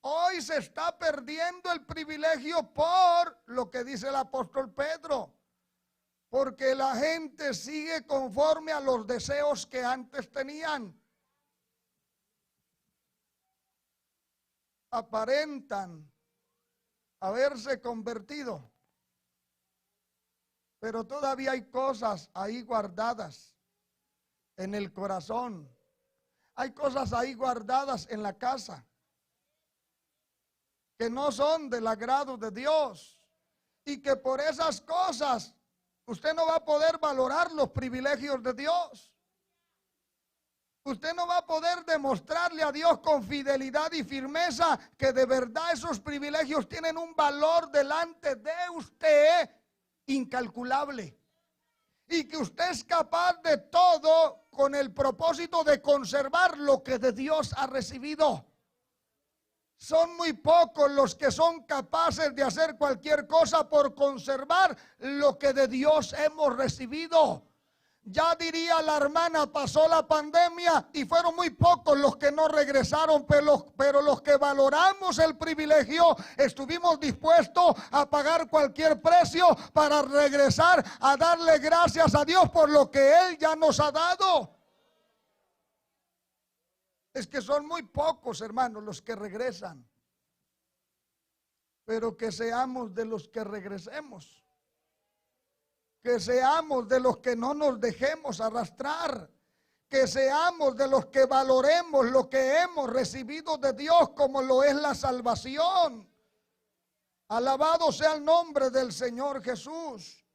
S1: hoy se está perdiendo el privilegio por lo que dice el apóstol Pedro. Porque la gente sigue conforme a los deseos que antes tenían. Aparentan haberse convertido, pero todavía hay cosas ahí guardadas en el corazón. Hay cosas ahí guardadas en la casa que no son del agrado de Dios, y que por esas cosas usted no va a poder valorar los privilegios de Dios. Usted no va a poder demostrarle a Dios con fidelidad y firmeza que de verdad esos privilegios tienen un valor delante de usted incalculable. Y que usted es capaz de todo con el propósito de conservar lo que de Dios ha recibido. Son muy pocos los que son capaces de hacer cualquier cosa por conservar lo que de Dios hemos recibido. Ya diría la hermana, pasó la pandemia y fueron muy pocos los que no regresaron, pero los que valoramos el privilegio estuvimos dispuestos a pagar cualquier precio para regresar a darle gracias a Dios por lo que Él ya nos ha dado. Es que son muy pocos, hermanos, los que regresan. Pero que seamos de los que regresemos. Que seamos de los que no nos dejemos arrastrar. Que seamos de los que valoremos lo que hemos recibido de Dios, como lo es la salvación. Alabado sea el nombre del Señor Jesús.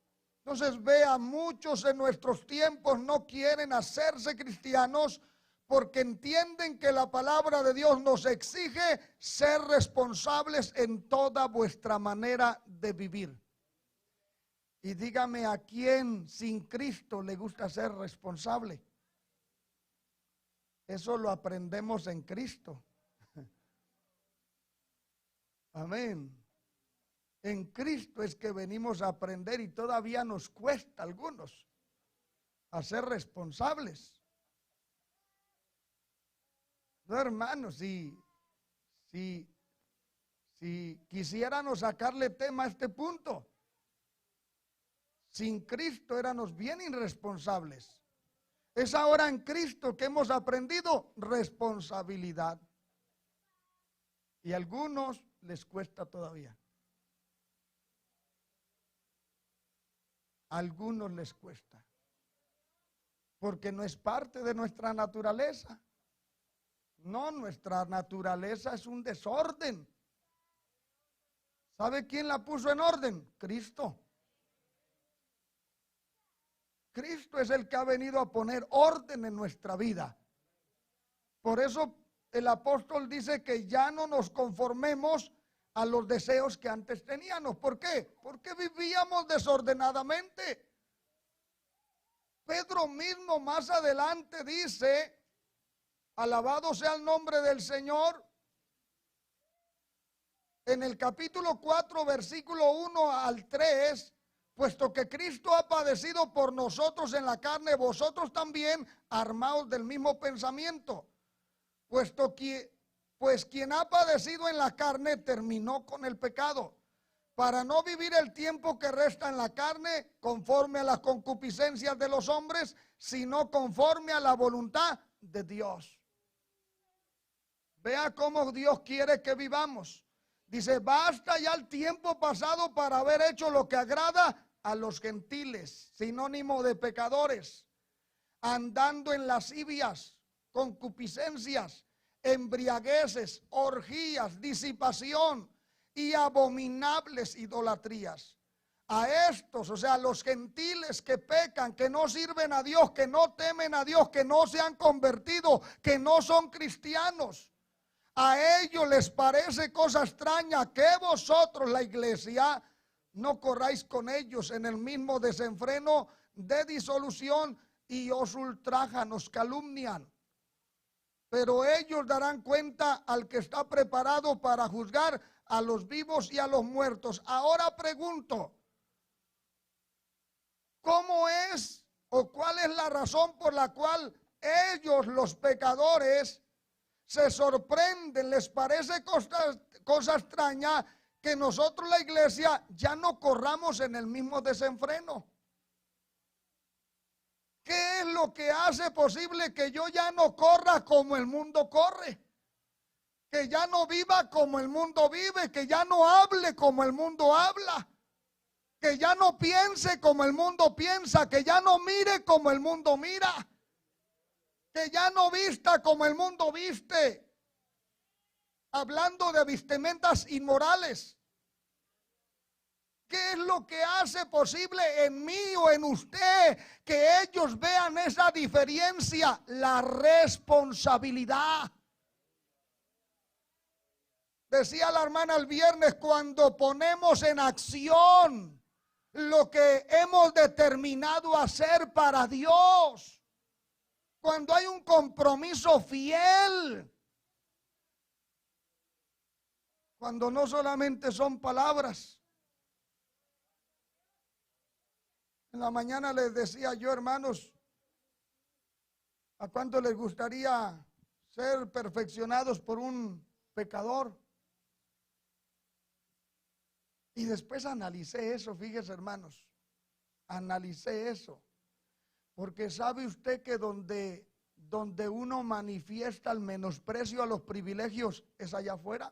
S1: Entonces vea, muchos en nuestros tiempos no quieren hacerse cristianos porque entienden que la palabra de Dios nos exige ser responsables en toda vuestra manera de vivir. Y dígame, ¿a quién sin Cristo le gusta ser responsable? Eso lo aprendemos en Cristo. Amén. En Cristo es que venimos a aprender y todavía nos cuesta a algunos a ser responsables. No, hermanos, si quisiéramos sacarle tema a este punto, sin Cristo éramos bien irresponsables. Es ahora en Cristo que hemos aprendido responsabilidad. Y a algunos les cuesta todavía. A algunos les cuesta. Porque no es parte de nuestra naturaleza. No, nuestra naturaleza es un desorden. ¿Sabe quién la puso en orden? Cristo. Cristo es el que ha venido a poner orden en nuestra vida. Por eso el apóstol dice que ya no nos conformemos a los deseos que antes teníamos. ¿Por qué? Porque vivíamos desordenadamente. Pedro mismo más adelante dice, alabado sea el nombre del Señor, en el capítulo 4, versículo 1 al 3, puesto que Cristo ha padecido por nosotros en la carne, vosotros también armaos del mismo pensamiento, puesto que pues quien ha padecido en la carne terminó con el pecado, para no vivir el tiempo que resta en la carne conforme a las concupiscencias de los hombres, sino conforme a la voluntad de Dios. Vea cómo Dios quiere que vivamos. Dice, basta ya el tiempo pasado para haber hecho lo que agrada a los gentiles, sinónimo de pecadores, andando en lascivias, concupiscencias, embriagueces, orgías, disipación y abominables idolatrías. A estos, o sea, los gentiles que pecan, que no sirven a Dios, que no temen a Dios, que no se han convertido, que no son cristianos, a ellos les parece cosa extraña que vosotros, la iglesia, no corráis con ellos en el mismo desenfreno de disolución y os ultrajan, os calumnian. Pero ellos darán cuenta al que está preparado para juzgar a los vivos y a los muertos. Ahora pregunto, ¿cómo es o cuál es la razón por la cual ellos, los pecadores, se sorprenden, les parece cosa extraña que nosotros, la iglesia, ya no corramos en el mismo desenfreno? ¿Qué es lo que hace posible que yo ya no corra como el mundo corre? Que ya no viva como el mundo vive, que ya no hable como el mundo habla, que ya no piense como el mundo piensa, que ya no mire como el mundo mira, que ya no vista como el mundo viste, hablando de vestimentas inmorales. ¿Qué es lo que hace posible en mí o en usted que ellos vean esa diferencia? La responsabilidad. Decía la hermana el viernes, cuando ponemos en acción lo que hemos determinado hacer para Dios, cuando hay un compromiso fiel, cuando no solamente son palabras. En la mañana les decía yo, hermanos, ¿a cuánto les gustaría ser perfeccionados por un pecador? Y después analicé eso, fíjese, hermanos, analicé eso, porque sabe usted que donde uno manifiesta el menosprecio a los privilegios es allá afuera.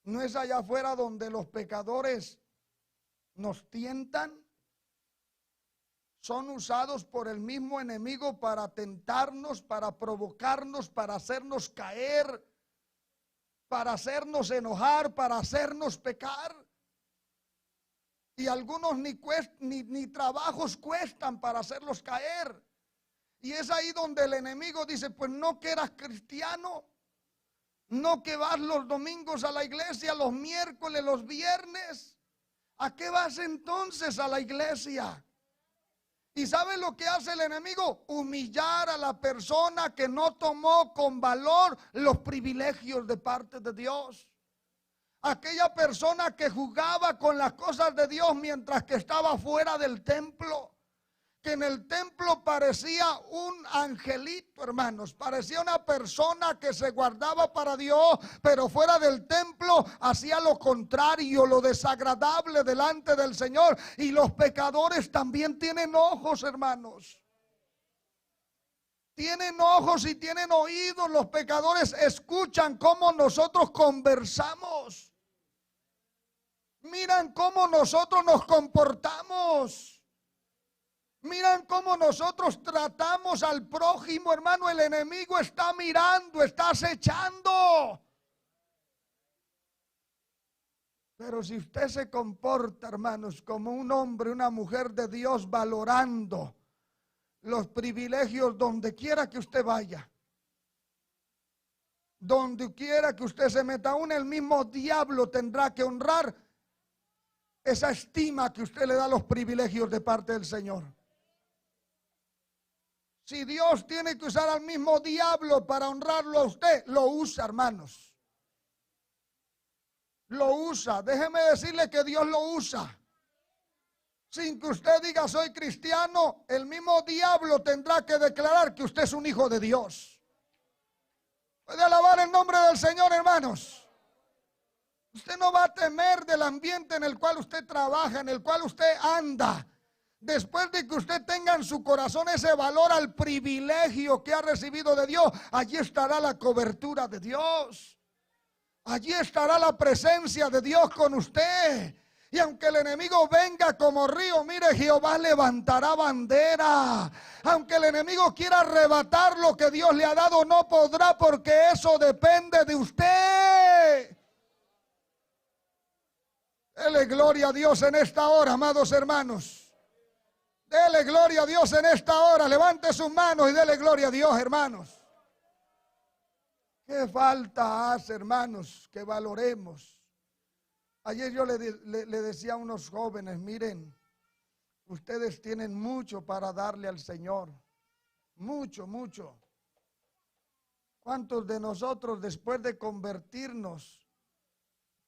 S1: No es allá afuera donde los pecadores nos tientan, son usados por el mismo enemigo para tentarnos, para provocarnos, para hacernos caer, para hacernos enojar, para hacernos pecar. Y algunos ni trabajos cuestan para hacerlos caer. Y es ahí donde el enemigo dice, pues no que eras cristiano, no que vas los domingos a la iglesia, los miércoles, los viernes. ¿A qué vas entonces a la iglesia? ¿Y sabe lo que hace el enemigo? Humillar a la persona que no tomó con valor los privilegios de parte de Dios. Aquella persona que jugaba con las cosas de Dios mientras que estaba fuera del templo. Que en el templo parecía un angelito, hermanos, parecía una persona que se guardaba para Dios, pero fuera del templo hacía lo contrario, lo desagradable delante del Señor. Y los pecadores también tienen ojos, hermanos. Tienen ojos y tienen oídos. Los pecadores escuchan cómo nosotros conversamos. Miran cómo nosotros nos comportamos. Miran cómo nosotros tratamos al prójimo, hermano. El enemigo está mirando, está acechando. Pero si usted se comporta, hermanos, como un hombre, una mujer de Dios, valorando los privilegios donde quiera que usted vaya, donde quiera que usted se meta, aún el mismo diablo tendrá que honrar esa estima que usted le da a los privilegios de parte del Señor. Si Dios tiene que usar al mismo diablo para honrarlo a usted, lo usa, hermanos. Lo usa. Déjeme decirle que Dios lo usa. Sin que usted diga soy cristiano, el mismo diablo tendrá que declarar que usted es un hijo de Dios. ¿Puede alabar el nombre del Señor, hermanos? Usted no va a temer del ambiente en el cual usted trabaja, en el cual usted anda. Después de que usted tenga en su corazón ese valor al privilegio que ha recibido de Dios, allí estará la cobertura de Dios. Allí estará la presencia de Dios con usted. Y aunque el enemigo venga como río, mire, Jehová levantará bandera. Aunque el enemigo quiera arrebatar lo que Dios le ha dado, no podrá, porque eso depende de usted. Dele gloria a Dios en esta hora, amados hermanos. Dele gloria a Dios en esta hora. Levante sus manos y dele gloria a Dios, hermanos. ¿Qué falta hace, hermanos, que valoremos? Ayer yo le decía a unos jóvenes, miren, ustedes tienen mucho para darle al Señor. Mucho, mucho. ¿Cuántos de nosotros después de convertirnos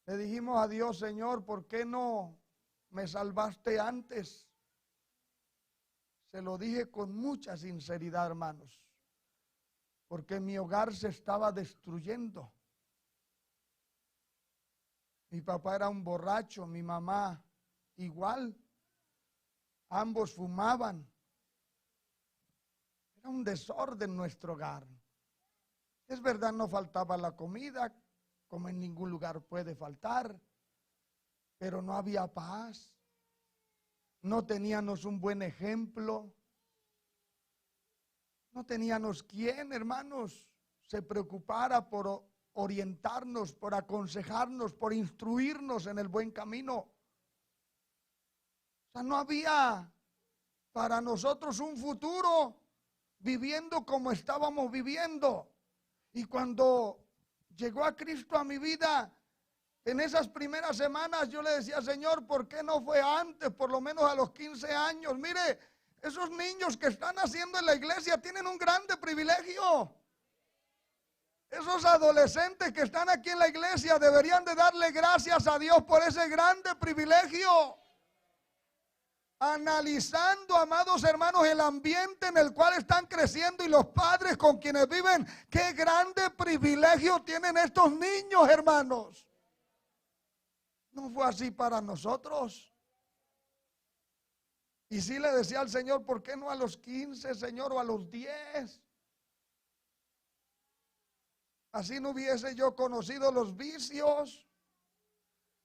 S1: le dijimos a Dios, Señor, ¿por qué no me salvaste antes? Se lo dije con mucha sinceridad, hermanos, porque mi hogar se estaba destruyendo. Mi papá era un borracho, mi mamá igual. Ambos fumaban. Era un desorden nuestro hogar. Es verdad, no faltaba la comida, como en ningún lugar puede faltar, pero no había paz. No teníamos un buen ejemplo. No teníamos quien, hermanos, se preocupara por orientarnos, por aconsejarnos, por instruirnos en el buen camino. O sea, no había para nosotros un futuro viviendo como estábamos viviendo. Y cuando llegó a Cristo a mi vida, en esas primeras semanas yo le decía, Señor, ¿por qué no fue antes? Por lo menos a los 15 años. Mire, esos niños que están haciendo en la iglesia tienen un grande privilegio. Esos adolescentes que están aquí en la iglesia deberían de darle gracias a Dios por ese grande privilegio. Analizando, amados hermanos, el ambiente en el cual están creciendo y los padres con quienes viven, qué grande privilegio tienen estos niños, hermanos. No fue así para nosotros. Y sí le decía al Señor, ¿por qué no a los 15, Señor, o a los 10? Así no hubiese yo conocido los vicios.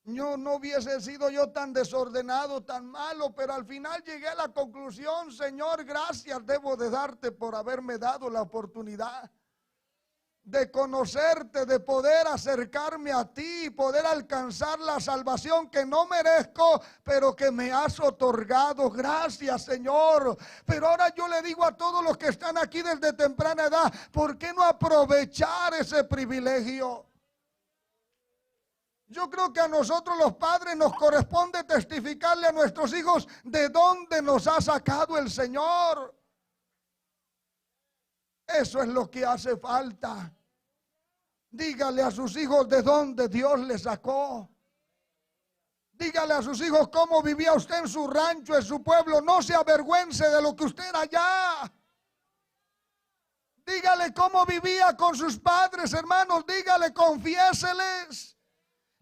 S1: No hubiese sido yo tan desordenado, tan malo, pero al final llegué a la conclusión, Señor, gracias debo de darte por haberme dado la oportunidad de conocerte, de poder acercarme a ti, poder alcanzar la salvación que no merezco, pero que me has otorgado. Gracias, Señor. Pero ahora yo le digo a todos los que están aquí desde temprana edad, ¿por qué no aprovechar ese privilegio? Yo creo que a nosotros los padres nos corresponde testificarle a nuestros hijos de dónde nos ha sacado el Señor. Eso es lo que hace falta. Dígale a sus hijos de dónde Dios les sacó. Dígale a sus hijos cómo vivía usted en su rancho, en su pueblo. No se avergüence de lo que usted era allá. Dígale cómo vivía con sus padres, hermanos. Dígale, confiéseles.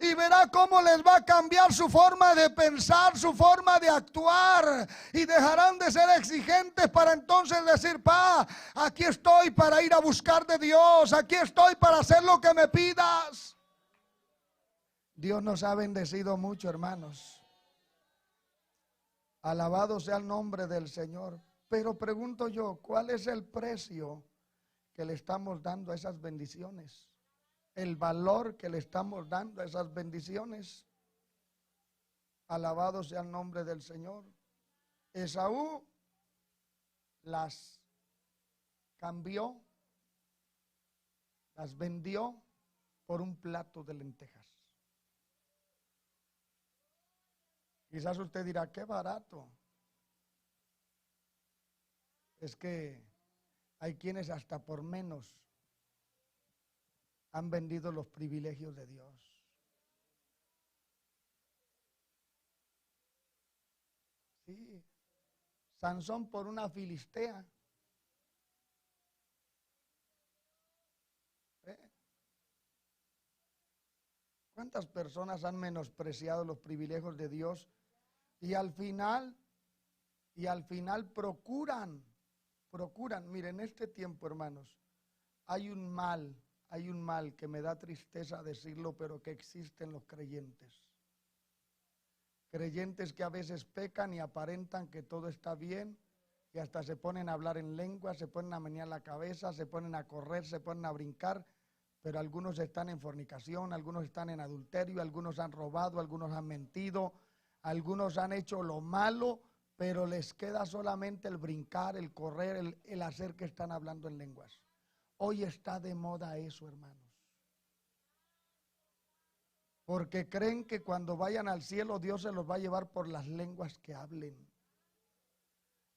S1: Y verá cómo les va a cambiar su forma de pensar, su forma de actuar. Y dejarán de ser exigentes para entonces decir: pa, aquí estoy para ir a buscar de Dios. Aquí estoy para hacer lo que me pidas. Dios nos ha bendecido mucho, hermanos. Alabado sea el nombre del Señor. Pero pregunto yo, ¿cuál es el precio que le estamos dando a esas bendiciones? El valor que le estamos dando a esas bendiciones. Alabado sea el nombre del Señor. Esaú las cambió, las vendió por un plato de lentejas. Quizás usted dirá: qué barato. Es que hay quienes hasta por menos han vendido los privilegios de Dios. Sí, Sansón por una filistea. ¿Cuántas personas han menospreciado los privilegios de Dios y al final procuran, miren, en este tiempo, hermanos, hay un mal que me da tristeza decirlo, pero que existe en los creyentes. Creyentes que a veces pecan y aparentan que todo está bien y hasta se ponen a hablar en lengua, se ponen a menear la cabeza, se ponen a correr, se ponen a brincar, pero algunos están en fornicación, algunos están en adulterio, algunos han robado, algunos han mentido, algunos han hecho lo malo, pero les queda solamente el brincar, el correr, el hacer que están hablando en lenguas. Hoy está de moda eso, hermanos. Porque creen que cuando vayan al cielo Dios se los va a llevar por las lenguas que hablen.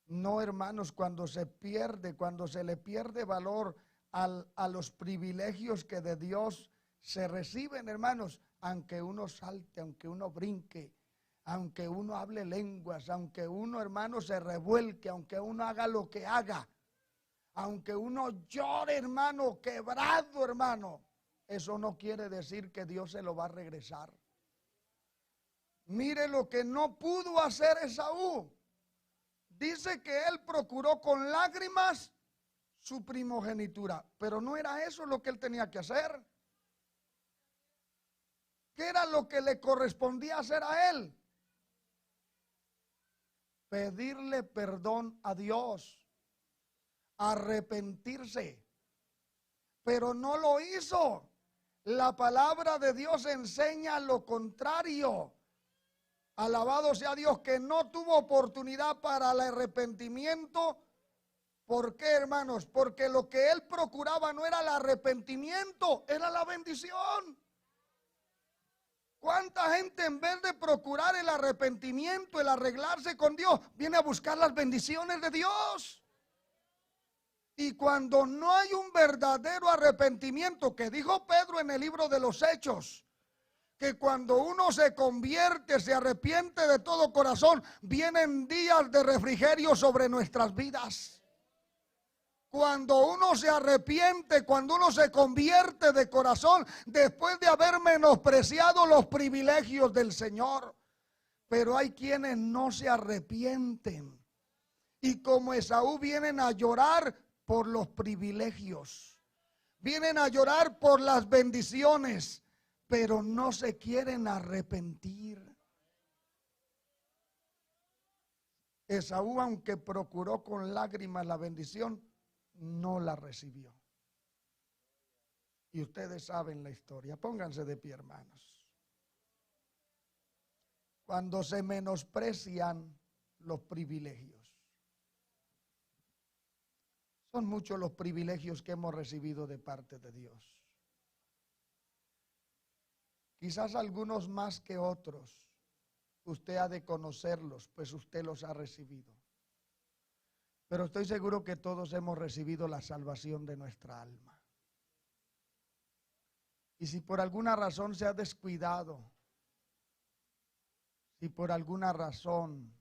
S1: No, hermanos, cuando se le pierde valor a los privilegios que de Dios se reciben, hermanos, aunque uno salte, aunque uno brinque, aunque uno hable lenguas, aunque uno, hermano, se revuelque, aunque uno haga lo que haga, aunque uno llore, hermano, quebrado, hermano, eso no quiere decir que Dios se lo va a regresar. Mire lo que no pudo hacer Esaú. Dice que él procuró con lágrimas su primogenitura, pero no era eso lo que él tenía que hacer. ¿Qué era lo que le correspondía hacer a él? Pedirle perdón a Dios, arrepentirse, pero no lo hizo. La palabra de Dios enseña lo contrario. Alabado sea Dios, que no tuvo oportunidad para el arrepentimiento. ¿Por qué, hermanos? Porque lo que él procuraba no era el arrepentimiento, era la bendición. ¿Cuánta gente en vez de procurar el arrepentimiento, el arreglarse con Dios, viene a buscar las bendiciones de Dios? Y cuando no hay un verdadero arrepentimiento, que dijo Pedro en el libro de los Hechos, que cuando uno se convierte, se arrepiente de todo corazón, vienen días de refrigerio sobre nuestras vidas. Cuando uno se arrepiente, cuando uno se convierte de corazón, después de haber menospreciado los privilegios del Señor. Pero hay quienes no se arrepienten. Y como Esaú vienen a llorar por los privilegios. Vienen a llorar por las bendiciones, pero no se quieren arrepentir. Esaú, aunque procuró con lágrimas la bendición, no la recibió. Y ustedes saben la historia. Pónganse de pie, hermanos. Cuando se menosprecian los privilegios. Son muchos los privilegios que hemos recibido de parte de Dios. Quizás algunos más que otros. Usted ha de conocerlos, pues usted los ha recibido. Pero estoy seguro que todos hemos recibido la salvación de nuestra alma. Y si por alguna razón se ha descuidado, si por alguna razón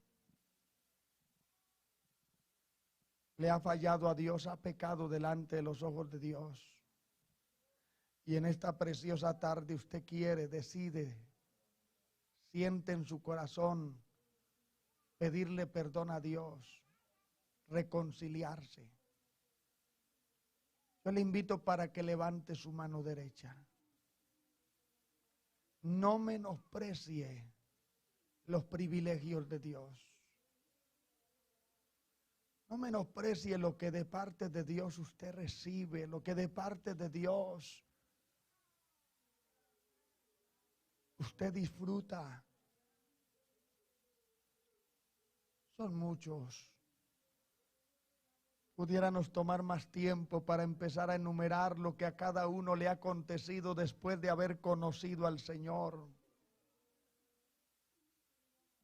S1: le ha fallado a Dios, ha pecado delante de los ojos de Dios, y en esta preciosa tarde usted quiere, decide, siente en su corazón pedirle perdón a Dios, reconciliarse. Yo le invito para que levante su mano derecha. No menosprecie los privilegios de Dios. No menosprecie lo que de parte de Dios usted recibe, lo que de parte de Dios usted disfruta. Son muchos. Pudiéramos tomar más tiempo para empezar a enumerar lo que a cada uno le ha acontecido después de haber conocido al Señor.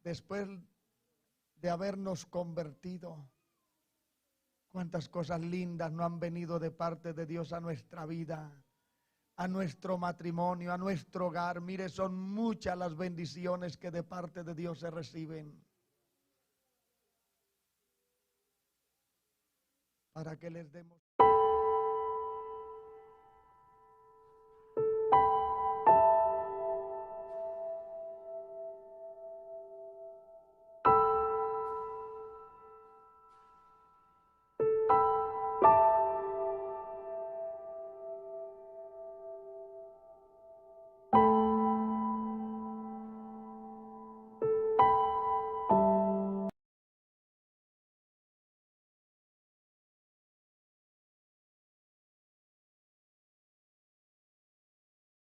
S1: Después de habernos convertido. Cuántas cosas lindas no han venido de parte de Dios a nuestra vida, a nuestro matrimonio, a nuestro hogar. Mire, son muchas las bendiciones que de parte de Dios se reciben. Para que les demos